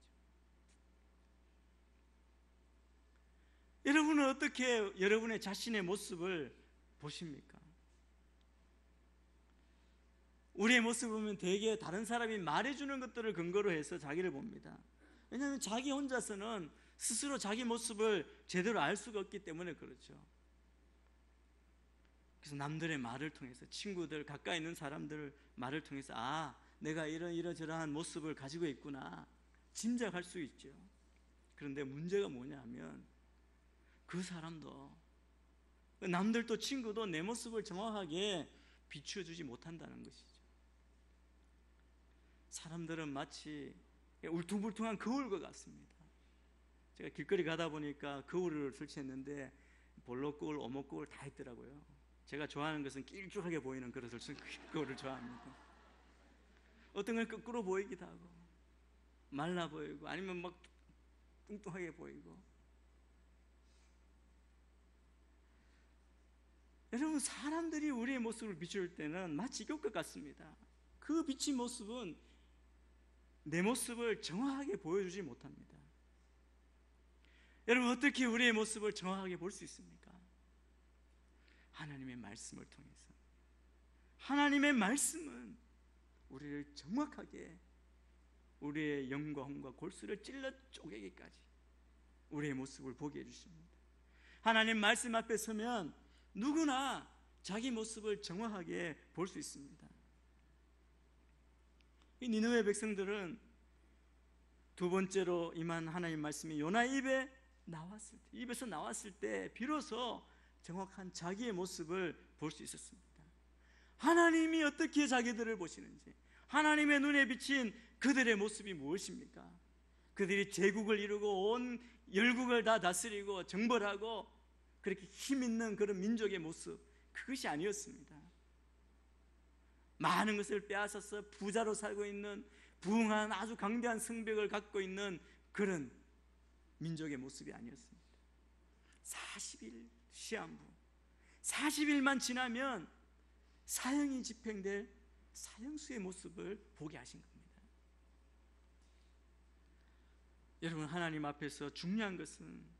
여러분은 어떻게 여러분의 자신의 모습을 보십니까? 우리의 모습을 보면 대개 다른 사람이 말해주는 것들을 근거로 해서 자기를 봅니다. 왜냐하면 자기 혼자서는 스스로 자기 모습을 제대로 알 수가 없기 때문에 그렇죠. 그래서 남들의 말을 통해서, 친구들, 가까이 있는 사람들 말을 통해서, 아, 내가 이러저러한 모습을 가지고 있구나 짐작할 수 있죠. 그런데 문제가 뭐냐 하면 그 사람도, 남들도 친구도 내 모습을 정확하게 비추어주지 못한다는 것이죠. 사람들은 마치 울퉁불퉁한 거울과 같습니다. 제가 길거리 가다 보니까 거울을 설치했는데 볼록거울, 오목거울 다 있더라고요. 제가 좋아하는 것은 길쭉하게 보이는 그릇을 거울을 좋아합니다. 어떤 건 거꾸로 보이기도 하고 말라 보이고 아니면 막 뚱뚱하게 보이고. 여러분, 사람들이 우리의 모습을 비출 때는 마치 이것과 같습니다. 그 비친 모습은 내 모습을 정확하게 보여주지 못합니다. 여러분, 어떻게 우리의 모습을 정확하게 볼 수 있습니까? 하나님의 말씀을 통해서. 하나님의 말씀은 우리를 정확하게 우리의 영과 혼과 골수를 찔러 쪼개기까지 우리의 모습을 보게 해주십니다. 하나님 말씀 앞에 서면 누구나 자기 모습을 정확하게 볼 수 있습니다. 이 니느웨 백성들은 두 번째로 임한 하나님 말씀이 요나 입에서 나왔을 때 비로소 정확한 자기의 모습을 볼 수 있었습니다. 하나님이 어떻게 자기들을 보시는지, 하나님의 눈에 비친 그들의 모습이 무엇입니까? 그들이 제국을 이루고 온 열국을 다 다스리고 정벌하고 그렇게 힘있는 그런 민족의 모습, 그것이 아니었습니다. 많은 것을 빼앗아서 부자로 살고 있는 부흥한 아주 강대한 성벽을 갖고 있는 그런 민족의 모습이 아니었습니다. 40일 시한부, 40일만 지나면 사형이 집행될 사형수의 모습을 보게 하신 겁니다. 여러분, 하나님 앞에서 중요한 것은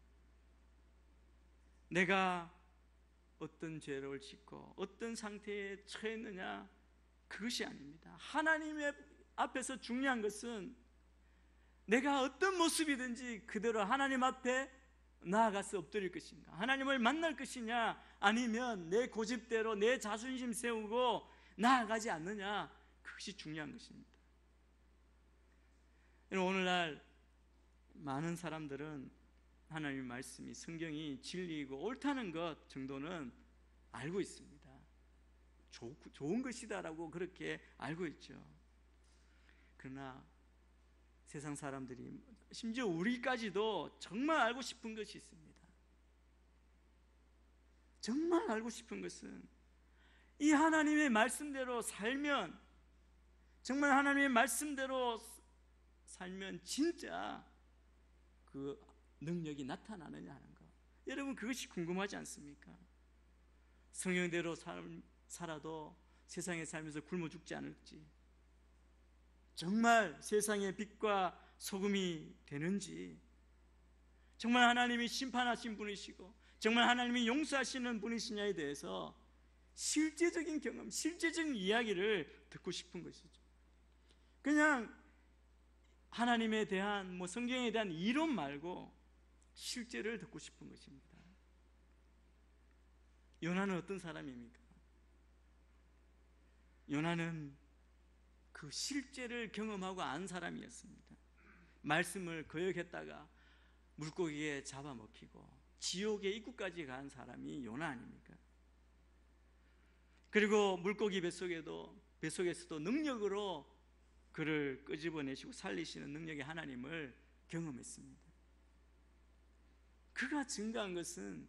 내가 어떤 죄를 짓고 어떤 상태에 처했느냐, 그것이 아닙니다. 하나님의 앞에서 중요한 것은 내가 어떤 모습이든지 그대로 하나님 앞에 나아가서 엎드릴 것인가, 하나님을 만날 것이냐, 아니면 내 고집대로 내 자존심 세우고 나아가지 않느냐, 그것이 중요한 것입니다. 오늘날 많은 사람들은 하나님의 말씀이, 성경이 진리이고 옳다는 것 정도는 알고 있습니다. 좋은 것이다라고 그렇게 알고 있죠. 그러나 세상 사람들이, 심지어 우리까지도 정말 알고 싶은 것이 있습니다. 정말 알고 싶은 것은 이 하나님의 말씀대로 살면, 정말 하나님의 말씀대로 살면 진짜 그 능력이 나타나느냐 하는 것. 여러분, 그것이 궁금하지 않습니까? 성경대로 살아도 세상에 살면서 굶어 죽지 않을지, 정말 세상의 빛과 소금이 되는지, 정말 하나님이 심판하신 분이시고 정말 하나님이 용서하시는 분이시냐에 대해서 실제적인 경험, 실제적인 이야기를 듣고 싶은 것이죠. 그냥 하나님에 대한 성경에 대한 이론 말고 실제를 듣고 싶은 것입니다. 요나는 어떤 사람입니까? 요나는 그 실제를 경험하고 안 사람이었습니다. 말씀을 거역했다가 물고기에 잡아먹히고 지옥의 입구까지 간 사람이 요나 아닙니까? 그리고 물고기 뱃속에서도 능력으로 그를 끄집어내시고 살리시는 능력의 하나님을 경험했습니다. 그가 증거한 것은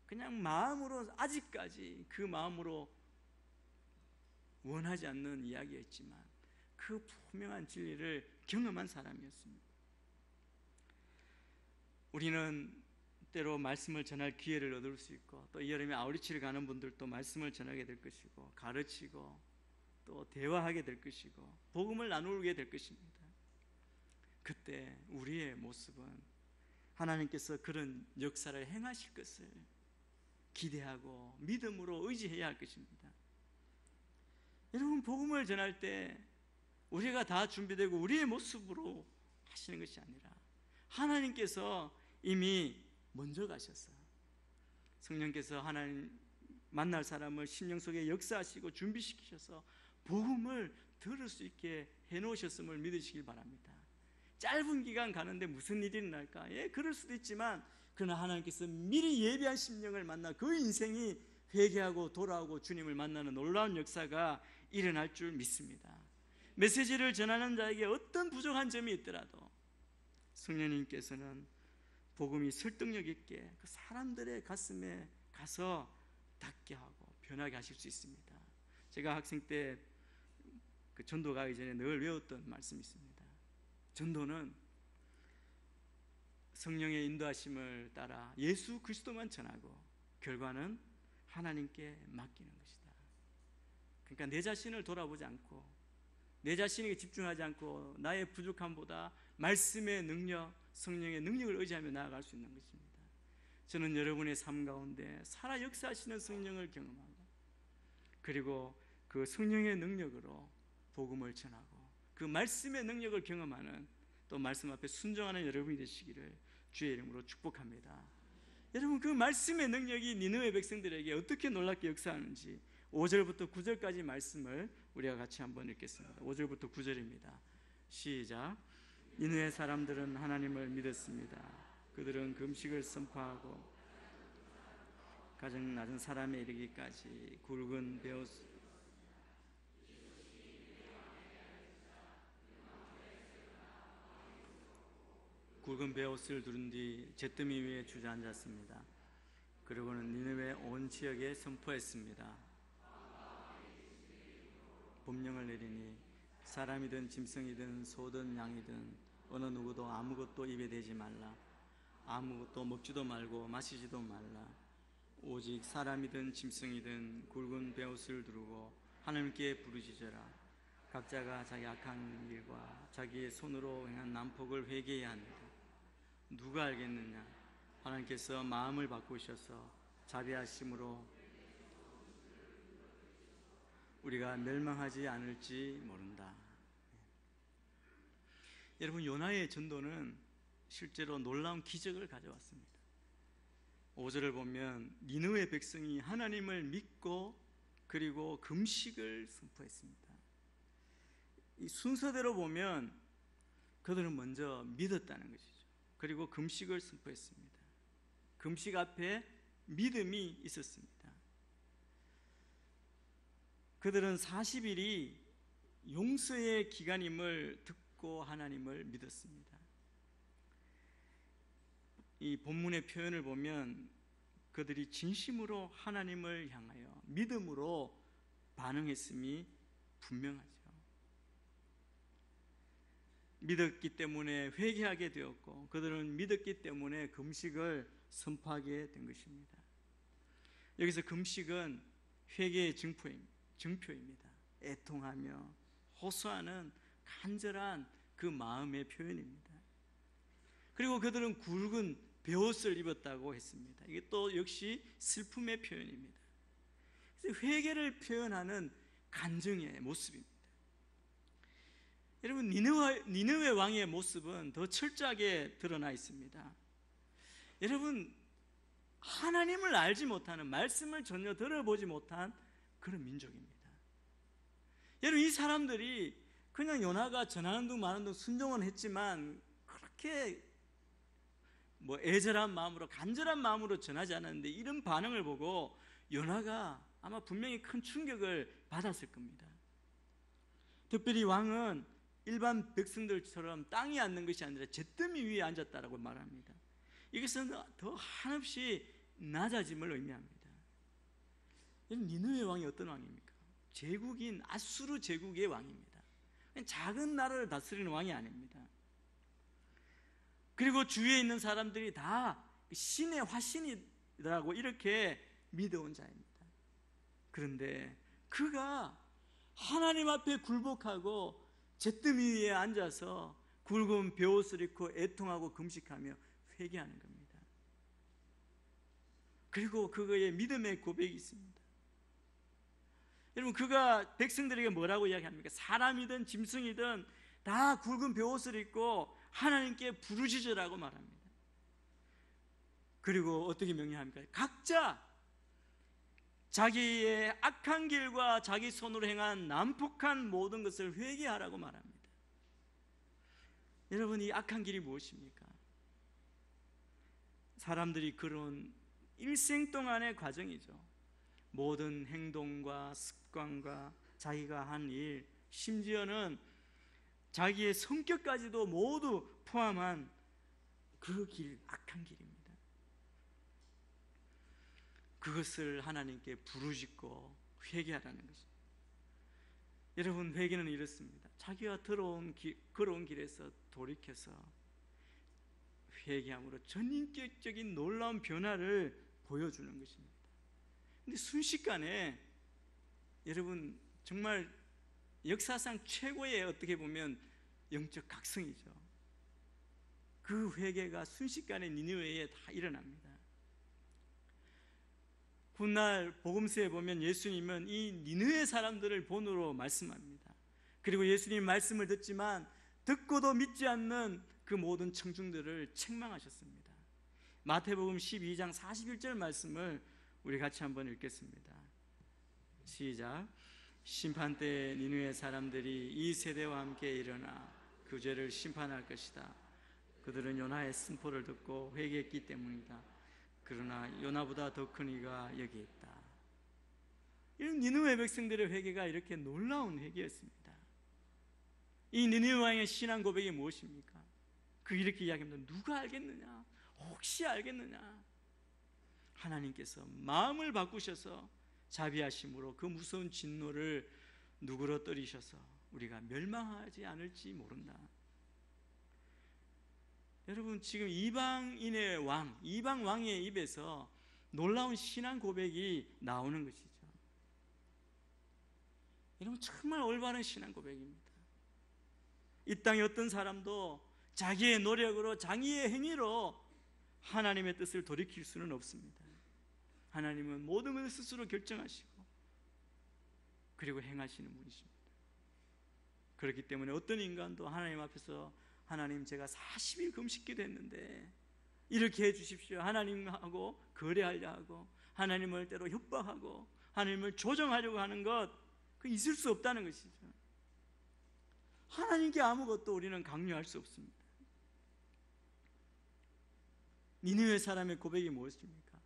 그냥 마음으로, 아직까지 그 마음으로 원하지 않는 이야기였지만 그 분명한 진리를 경험한 사람이었습니다. 우리는 때로 말씀을 전할 기회를 얻을 수 있고, 또 이 여름에 아우리치를 가는 분들도 말씀을 전하게 될 것이고, 가르치고 또 대화하게 될 것이고, 복음을 나누게 될 것입니다. 그때 우리의 모습은 하나님께서 그런 역사를 행하실 것을 기대하고 믿음으로 의지해야 할 것입니다. 여러분, 복음을 전할 때 우리가 다 준비되고 우리의 모습으로 하시는 것이 아니라 하나님께서 이미 먼저 가셨어요. 성령께서 하나님 만날 사람을 심령 속에 역사하시고 준비시키셔서 복음을 들을 수 있게 해놓으셨음을 믿으시길 바랍니다. 짧은 기간 가는데 무슨 일이 일어날까? 그럴 수도 있지만, 그러나 하나님께서 미리 예비한 심령을 만나 그 인생이 회개하고 돌아오고 주님을 만나는 놀라운 역사가 일어날 줄 믿습니다. 메시지를 전하는 자에게 어떤 부족한 점이 있더라도 성령님께서는 복음이 설득력 있게 그 사람들의 가슴에 가서 닿게 하고 변하게 하실 수 있습니다. 제가 학생 때 그 전도 가기 전에 늘 외웠던 말씀이 있습니다. 전도는 성령의 인도하심을 따라 예수 그리스도만 전하고 결과는 하나님께 맡기는 것이다. 그러니까 내 자신을 돌아보지 않고, 내 자신에게 집중하지 않고 나의 부족함보다 말씀의 능력, 성령의 능력을 의지하며 나아갈 수 있는 것입니다. 저는 여러분의 삶 가운데 살아 역사하시는 성령을 경험하고, 그리고 그 성령의 능력으로 복음을 전하고 그 말씀의 능력을 경험하는, 또 말씀 앞에 순종하는 여러분이 되시기를 주의 이름으로 축복합니다. 여러분, 그 말씀의 능력이 니느웨 백성들에게 어떻게 놀랍게 역사하는지 5절부터 9절까지 말씀을 우리가 같이 한번 읽겠습니다. 5절부터 9절입니다. 시작. 니느웨 사람들은 하나님을 믿었습니다. 그들은 금식을 선포하고 가장 낮은 사람에 이르기까지 굵은 베옷을 두른 뒤 잿더미 위에 주저앉았습니다. 그리고는 니느웨 온 지역에 선포했습니다. 법령을 내리니 사람이든 짐승이든 소든 양이든 어느 누구도 아무것도 입에 대지 말라. 아무것도 먹지도 말고 마시지도 말라. 오직 사람이든 짐승이든 굵은 베옷을 두르고 하나님께 부르짖어라. 각자가 자기 악한 일과 자기의 손으로 행한 난폭을 회개해야 합니다. 누가 알겠느냐? 하나님께서 마음을 바꾸셔서 자비하심으로 우리가 멸망하지 않을지 모른다. 여러분, 요나의 전도는 실제로 놀라운 기적을 가져왔습니다. 5절을 보면 니느웨 백성이 하나님을 믿고 그리고 금식을 선포했습니다. 이 순서대로 보면 그들은 먼저 믿었다는 것이죠. 그리고 금식을 선포했습니다. 금식 앞에 믿음이 있었습니다. 그들은 40일이 용서의 기간임을 듣고 하나님을 믿었습니다. 이 본문의 표현을 보면 그들이 진심으로 하나님을 향하여 믿음으로 반응했음이 분명하죠. 믿었기 때문에 회개하게 되었고, 그들은 믿었기 때문에 금식을 선포하게 된 것입니다. 여기서 금식은 회개의 증표입니다. 애통하며 호소하는 간절한 그 마음의 표현입니다. 그리고 그들은 굵은 베옷을 입었다고 했습니다. 이게 또 역시 슬픔의 표현입니다. 회개를 표현하는 간증의 모습입니다. 여러분, 니느웨 왕의 모습은 더 철저하게 드러나 있습니다. 여러분, 하나님을 알지 못하는, 말씀을 전혀 들어보지 못한 그런 민족입니다. 여러분, 이 사람들이 그냥 요나가 전하는 둥 마는 둥 순종은 했지만 그렇게 애절한 마음으로, 간절한 마음으로 전하지 않았는데, 이런 반응을 보고 요나가 아마 분명히 큰 충격을 받았을 겁니다. 특별히 왕은 일반 백성들처럼 땅에 앉는 것이 아니라 잿더미 위에 앉았다라고 말합니다. 이것은 더 한없이 낮아짐을 의미합니다. 니느웨 왕이 어떤 왕입니까? 제국인 아수르 제국의 왕입니다. 작은 나라를 다스리는 왕이 아닙니다. 그리고 주위에 있는 사람들이 다 신의 화신이라고 이렇게 믿어온 자입니다. 그런데 그가 하나님 앞에 굴복하고 잿더미 위에 앉아서 굵은 베옷을 입고 애통하고 금식하며 회개하는 겁니다. 그리고 그거의 믿음의 고백이 있습니다. 여러분, 그가 백성들에게 뭐라고 이야기합니까? 사람이든 짐승이든 다 굵은 베옷을 입고 하나님께 부르짖으라고 말합니다. 그리고 어떻게 명령합니까? 각자 자기의 악한 길과 자기 손으로 행한 난폭한 모든 것을 회개하라고 말합니다. 여러분, 이 악한 길이 무엇입니까? 사람들이 걸어온 일생 동안의 과정이죠. 모든 행동과 습관과 자기가 한 일, 심지어는 자기의 성격까지도 모두 포함한 그 길, 악한 길입니다. 그것을 하나님께 부르짖고 회개하라는 것입니다. 여러분, 회개는 이렇습니다. 자기가 걸어온 길에서 돌이켜서 회개함으로 전인격적인 놀라운 변화를 보여주는 것입니다. 근데 순식간에, 여러분, 정말 역사상 최고의, 어떻게 보면 영적 각성이죠. 그 회개가 순식간에 니느웨에 다 일어납니다. 훗날 복음서에 보면 예수님은 이 니느웨 사람들을 본으로 말씀합니다. 그리고 예수님 말씀을 듣지만 듣고도 믿지 않는 그 모든 청중들을 책망하셨습니다. 마태복음 12장 41절 말씀을 우리 같이 한번 읽겠습니다. 시작. 심판 때 니느웨 사람들이 이 세대와 함께 일어나 그 죄를 심판할 것이다. 그들은 요나의 선포를 듣고 회개했기 때문이다. 그러나 요나보다 더 큰 이가 여기 있다. 이런 니느웨 백성들의 회개가 이렇게 놀라운 회개였습니다. 이 니느웨 왕의 신앙 고백이 무엇입니까? 그 이렇게 이야기합니다. 누가 알겠느냐? 혹시 알겠느냐? 하나님께서 마음을 바꾸셔서 자비하심으로 그 무서운 진노를 누그러뜨리셔서 우리가 멸망하지 않을지 모른다. 여러분, 지금 이방인의 왕, 이방 왕의 입에서 놀라운 신앙 고백이 나오는 것이죠. 여러분, 정말 올바른 신앙 고백입니다. 이 땅의 어떤 사람도 자기의 노력으로, 자기의 행위로 하나님의 뜻을 돌이킬 수는 없습니다. 하나님은 모든 것을 스스로 결정하시고 그리고 행하시는 분이십니다. 그렇기 때문에 어떤 인간도 하나님 앞에서, 하나님, 제가 40일 금식기도 했는데 이렇게 해주십시오, 하나님하고 거래하려 하고 하나님을 때로 협박하고 하나님을 조정하려고 하는 것, 그 있을 수 없다는 것이죠. 하나님께 아무것도 우리는 강요할 수 없습니다. 니느웨 사람의 고백이 무엇입니까?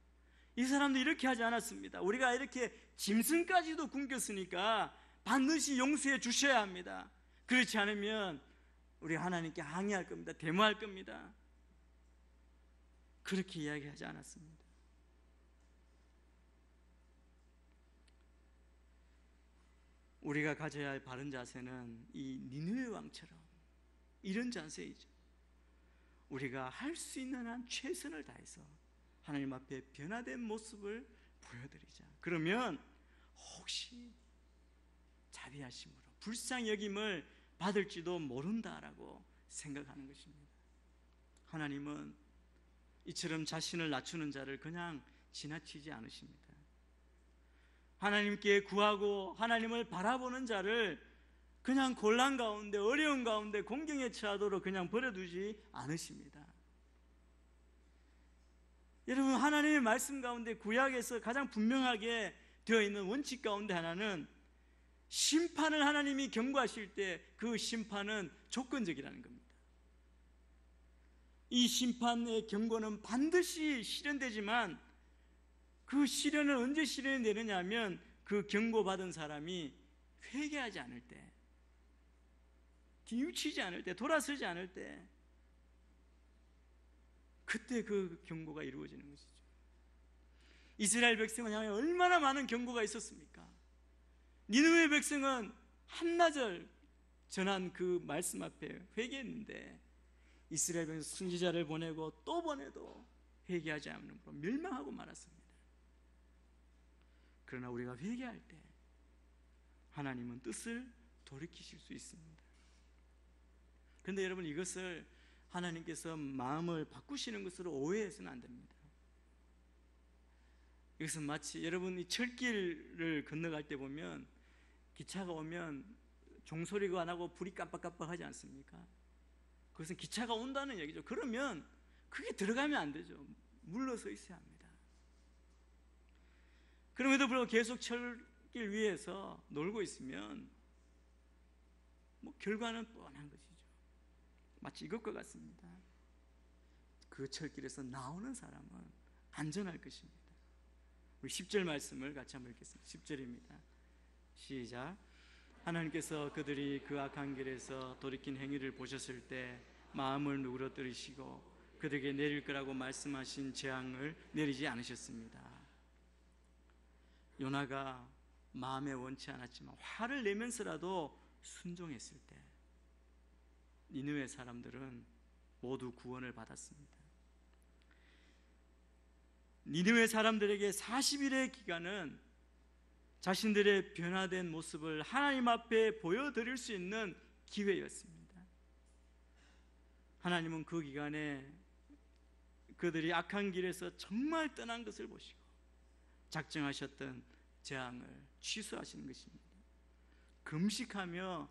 이 사람도 이렇게 하지 않았습니다. 우리가 이렇게 짐승까지도 굶겼으니까 반드시 용서해 주셔야 합니다. 그렇지 않으면 우리 하나님께 항의할 겁니다. 데모할 겁니다. 그렇게 이야기하지 않았습니다. 우리가 가져야 할 바른 자세는 이 니느웨 왕처럼 이런 자세이죠. 우리가 할 수 있는 한 최선을 다해서 하나님 앞에 변화된 모습을 보여드리자. 그러면 혹시 자비하심으로 불쌍히 여김을 받을지도 모른다라고 생각하는 것입니다. 하나님은 이처럼 자신을 낮추는 자를 그냥 지나치지 않으십니다. 하나님께 구하고 하나님을 바라보는 자를 그냥 곤란 가운데, 어려운 가운데 공경에 처하도록 그냥 버려두지 않으십니다. 여러분, 하나님의 말씀 가운데 구약에서 가장 분명하게 되어 있는 원칙 가운데 하나는 심판을 하나님이 경고하실 때 그 심판은 조건적이라는 겁니다. 이 심판의 경고는 반드시 실현되지만 그 실현은 언제 실현이 되느냐 하면 그 경고받은 사람이 회개하지 않을 때, 뉘우치지 않을 때, 돌아서지 않을 때, 그때 그 경고가 이루어지는 것이죠. 이스라엘 백성을 향해 얼마나 많은 경고가 있었습니까? 니느웨 백성은 한나절 전한 그 말씀 앞에 회개했는데 이스라엘 백성 선지자를 보내고 또 보내도 회개하지 않으므로 멸망하고 말았습니다. 그러나 우리가 회개할 때 하나님은 뜻을 돌이키실 수 있습니다. 그런데 여러분, 이것을 하나님께서 마음을 바꾸시는 것으로 오해해서는 안 됩니다. 이것은 마치 여러분이 철길을 건너갈 때 보면 기차가 오면 종소리가 안 하고 불이 깜빡깜빡하지 않습니까? 그것은 기차가 온다는 얘기죠. 그러면 그게 들어가면 안 되죠. 물러서 있어야 합니다. 그럼에도 불구하고 계속 철길 위에서 놀고 있으면 결과는 뻔한 것이죠. 마치 이것과 같습니다. 그 철길에서 나오는 사람은 안전할 것입니다. 우리 10절 말씀을 같이 한번 읽겠습니다. 10절입니다. 시작. 하나님께서 그들이 그 악한 길에서 돌이킨 행위를 보셨을 때 마음을 누그러뜨리시고 그들에게 내릴 거라고 말씀하신 재앙을 내리지 않으셨습니다. 요나가 마음에 원치 않았지만 화를 내면서라도 순종했을 때 니느웨 사람들은 모두 구원을 받았습니다. 니느웨 사람들에게 40일의 기간은 자신들의 변화된 모습을 하나님 앞에 보여드릴 수 있는 기회였습니다. 하나님은 그 기간에 그들이 악한 길에서 정말 떠난 것을 보시고 작정하셨던 재앙을 취소하시는 것입니다. 금식하며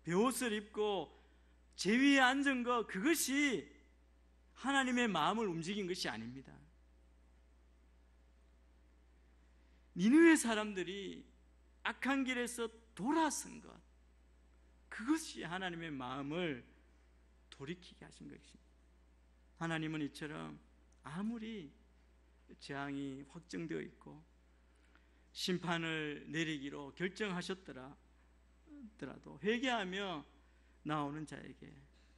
베옷을 입고 제위에 앉은 것, 그것이 하나님의 마음을 움직인 것이 아닙니다. 니느웨 사람들이 악한 길에서 돌아선 것, 그것이 하나님의 마음을 돌이키게 하신 것입니다. 하나님은 이처럼 아무리 재앙이 확정되어 있고 심판을 내리기로 결정하셨더라도 회개하며 나오는 자에게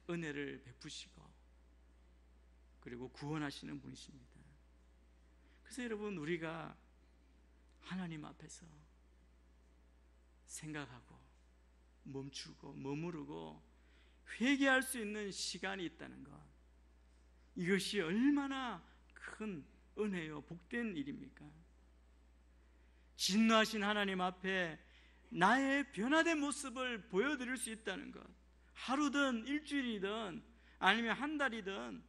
은혜를 베푸시고 그리고 구원하시는 분이십니다. 그래서 여러분, 우리가 하나님 앞에서 생각하고 멈추고 머무르고 회개할 수 있는 시간이 있다는 것, 이것이 얼마나 큰 은혜요 복된 일입니까? 진노하신 하나님 앞에 나의 변화된 모습을 보여드릴 수 있다는 것, 하루든 일주일이든 아니면 한 달이든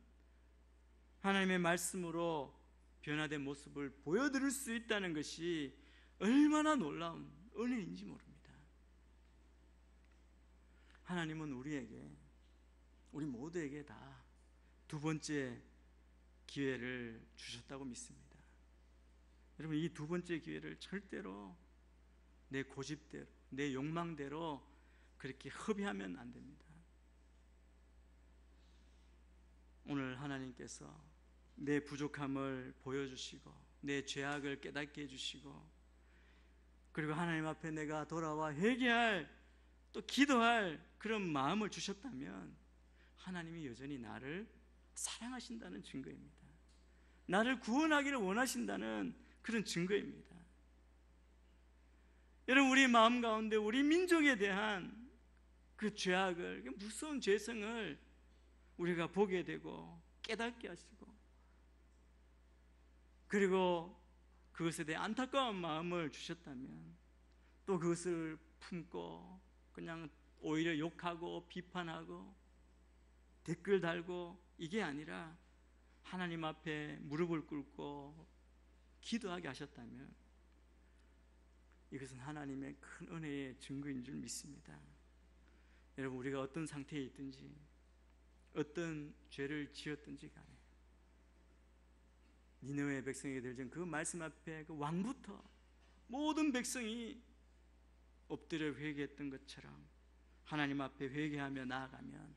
하나님의 말씀으로 변화된 모습을 보여드릴 수 있다는 것이 얼마나 놀라운 은혜인지 모릅니다. 하나님은 우리 모두에게 다 두 번째 기회를 주셨다고 믿습니다. 여러분, 이 두 번째 기회를 절대로 내 고집대로, 내 욕망대로 그렇게 허비하면 안 됩니다. 오늘 하나님께서 내 부족함을 보여주시고 내 죄악을 깨닫게 해주시고 그리고 하나님 앞에 내가 돌아와 회개할, 또 기도할 그런 마음을 주셨다면 하나님이 여전히 나를 사랑하신다는 증거입니다. 나를 구원하기를 원하신다는 그런 증거입니다. 여러분, 우리 마음 가운데 우리 민족에 대한 그 죄악을, 무서운 죄성을 우리가 보게 되고 깨닫게 하시고 그리고 그것에 대해 안타까운 마음을 주셨다면 또 그것을 품고 그냥 오히려 욕하고 비판하고 댓글 달고 이게 아니라 하나님 앞에 무릎을 꿇고 기도하게 하셨다면 이것은 하나님의 큰 은혜의 증거인 줄 믿습니다. 여러분, 우리가 어떤 상태에 있든지 어떤 죄를 지었든지 간에 니느웨 백성에게 들진 그 말씀 앞에 그 왕부터 모든 백성이 엎드려 회개했던 것처럼 하나님 앞에 회개하며 나아가면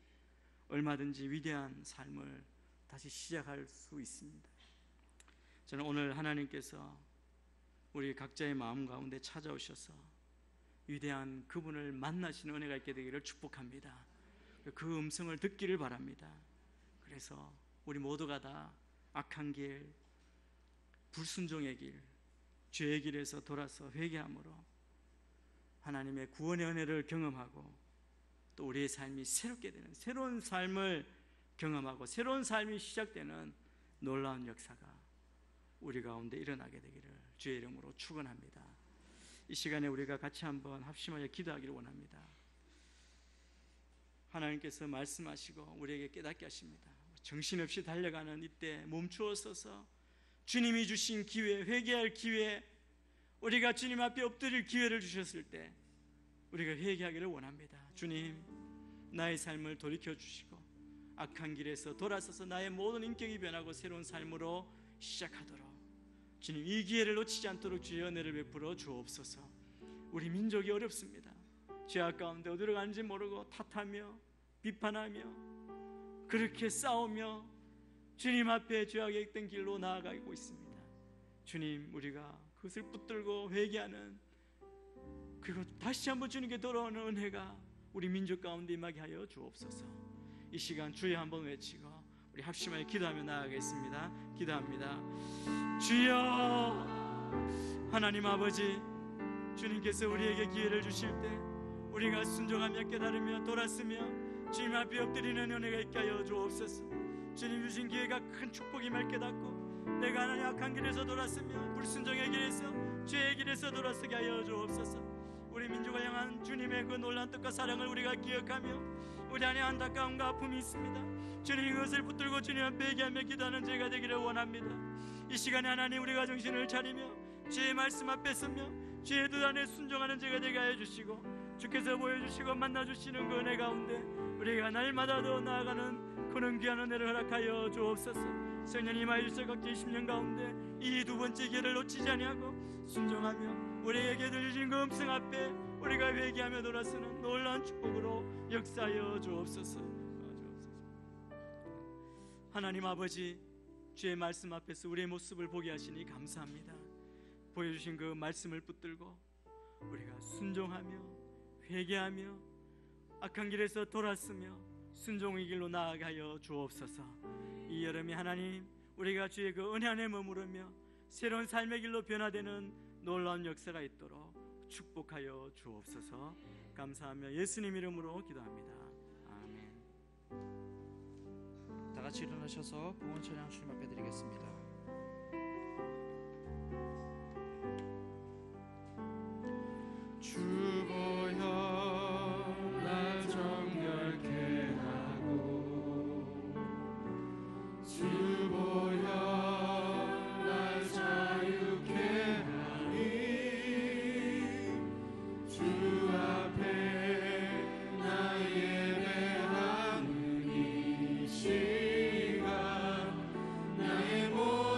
얼마든지 위대한 삶을 다시 시작할 수 있습니다. 저는 오늘 하나님께서 우리 각자의 마음 가운데 찾아오셔서 위대한 그분을 만나시는 은혜가 있게 되기를 축복합니다. 그 음성을 듣기를 바랍니다. 그래서 우리 모두가 다 악한 길, 불순종의 길, 죄의 길에서 돌아서 회개함으로 하나님의 구원의 은혜를 경험하고 또 우리의 삶이 새롭게 되는 새로운 삶을 경험하고 새로운 삶이 시작되는 놀라운 역사가 우리 가운데 일어나게 되기를 주의 이름으로 축원합니다. 이 시간에 우리가 같이 한번 합심하여 기도하기를 원합니다. 하나님께서 말씀하시고 우리에게 깨닫게 하십니다. 정신없이 달려가는 이때 멈추어 서서 주님이 주신 기회, 회개할 기회, 우리가 주님 앞에 엎드릴 기회를 주셨을 때 우리가 회개하기를 원합니다. 주님, 나의 삶을 돌이켜 주시고 악한 길에서 돌아서서 나의 모든 인격이 변하고 새로운 삶으로 시작하도록 주님, 이 기회를 놓치지 않도록 주의 은혜를 베풀어 주옵소서. 우리 민족이 어렵습니다. 죄악 가운데 어디로 가는지 모르고 탓하며 비판하며 그렇게 싸우며 주님 앞에 죄악에 있던 길로 나아가고 있습니다. 주님, 우리가 그것을 붙들고 회개하는, 그리고 다시 한번 주님께 돌아오는 은혜가 우리 민족 가운데 임하게 하여 주옵소서. 이 시간 주여 한번 외치고 우리 합심하여 기도하며 나아가겠습니다. 기도합니다. 주여, 하나님 아버지, 주님께서 우리에게 기회를 주실 때 우리가 순종하며 깨달으며 돌았으며 주님 앞에 엎드리는 은혜가 있게 하여 주옵소서. 주님 주신 기회가 큰 축복임을 깨닫고 내가 하나님 악한 길에서 돌았으며 불순종의 길에서 죄의 길에서 돌아서게 하여 주옵소서. 우리 민족을 향한 주님의 그 놀라운 뜻과 사랑을 우리가 기억하며 우리 안에 안타까움과 아픔이 있습니다. 주님, 이것을 붙들고 주님 앞에 얘기하며 기도하는 제가 되기를 원합니다. 이 시간에 하나님, 우리가 정신을 차리며 주의 말씀 앞에 서며 주의 뜻 안에 순종하는 제가 되게 하여 주시고 주께서 보여주시고 만나주시는 그 은혜 가운데 우리가 날마다 더 나아가는 그런 귀한 은혜를 허락하여 주옵소서. 성령 임하여 주셔서 각자 20년 가운데 이 두 번째 기회를 놓치지 아니하고 순종하며 우리에게 들려진 그 음성 앞에 우리가 회개하며 돌아서는 놀라운 축복으로 역사하여 주옵소서. 하나님 아버지, 주의 말씀 앞에서 우리의 모습을 보게 하시니 감사합니다. 보여주신 그 말씀을 붙들고 우리가 순종하며 회개하며 악한 길에서 돌았으며 순종의 길로 나아가여 주옵소서. 이 여름에 하나님, 우리가 주의 그 은혜 안에 머무르며 새로운 삶의 길로 변화되는 놀라운 역사가 있도록 축복하여 주옵소서. 감사하며 예수님 이름으로 기도합니다. 아멘. 다 같이 일어나셔서 봉헌 찬양 주님 앞에 드리겠습니다. 주보여 날 정결케 하고 주보여 날 자유케 하니 주 앞에 나 예배하는 이 시간 나의 모든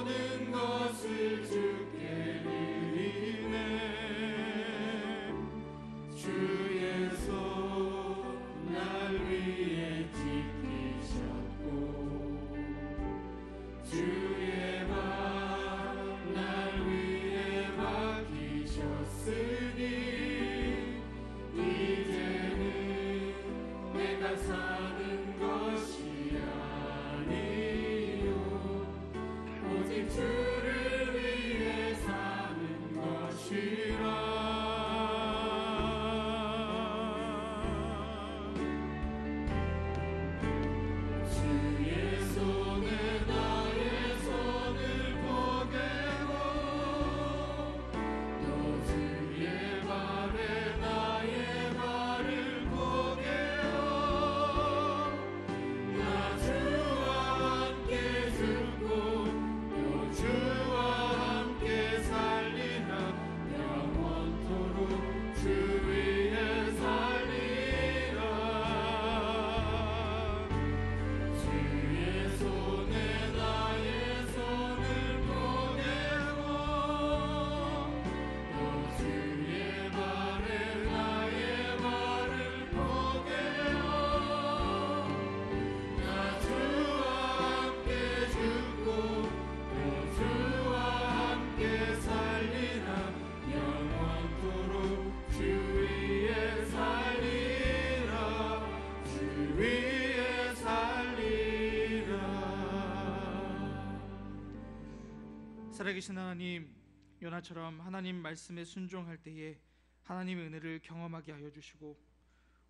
살아계신 하나님, 요나처럼 하나님 말씀에 순종할 때에 하나님의 은혜를 경험하게 하여 주시고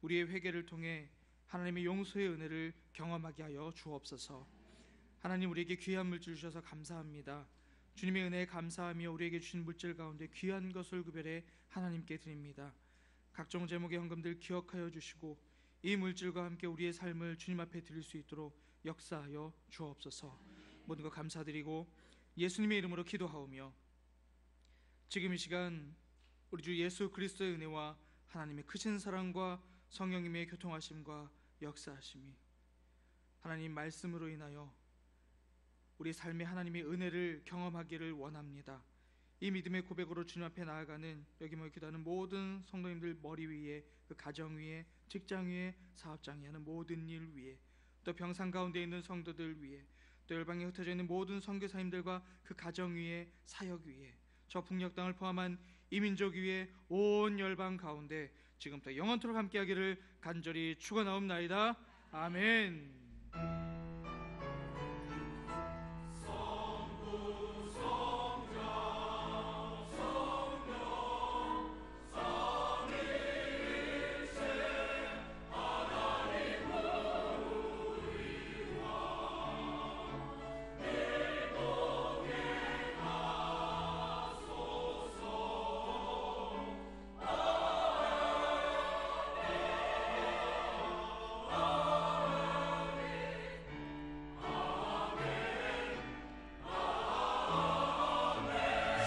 우리의 회개를 통해 하나님의 용서의 은혜를 경험하게 하여 주옵소서. 하나님, 우리에게 귀한 물질 주셔서 감사합니다. 주님의 은혜에 감사하며 우리에게 주신 물질 가운데 귀한 것을 구별해 하나님께 드립니다. 각종 제목의 헌금들 기억하여 주시고 이 물질과 함께 우리의 삶을 주님 앞에 드릴 수 있도록 역사하여 주옵소서. 모든 것 감사드리고 예수님의 이름으로 기도하오며 지금 이 시간 우리 주 예수 그리스도의 은혜와 하나님의 크신 사랑과 성령님의 교통하심과 역사하심이 하나님 말씀으로 인하여 우리 삶의 하나님의 은혜를 경험하기를 원합니다. 이 믿음의 고백으로 주님 앞에 나아가는 여기 모여 기도하는 모든 성도님들 머리 위에, 그 가정 위에, 직장 위에, 사업장에 하는 모든 일 위에, 또 병상 가운데 있는 성도들 위에, 또 열방에 흩어져 있는 모든 선교사님들과 그 가정 위에, 사역 위에, 저 북녘 땅을 포함한 이 민족 위에 온 열방 가운데 지금부터 영원토록 함께하기를 간절히 축원하옵나이다. 아멘.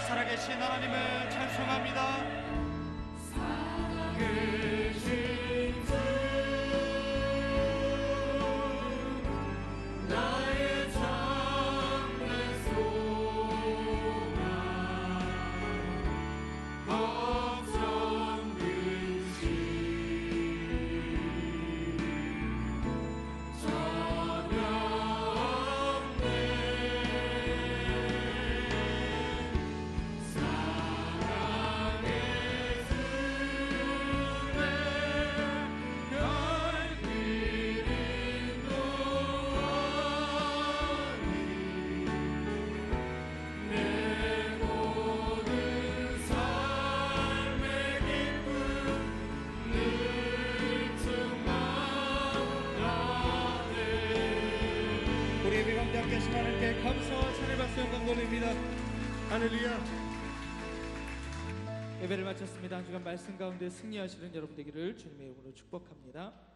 살아계신 하나님을 찬송합니다. 살아계신 주 나의 참된 소망 걱정 근심 전혀 없네. 우리 예배 가운데 함께 하신 하나님께 감사와 찬양을 받으며 영광 돌립니다. 할렐루야. 예배를 마쳤습니다. 한 주간 말씀 가운데 승리하시는 여러분 되기를 주님의 이름으로 축복합니다.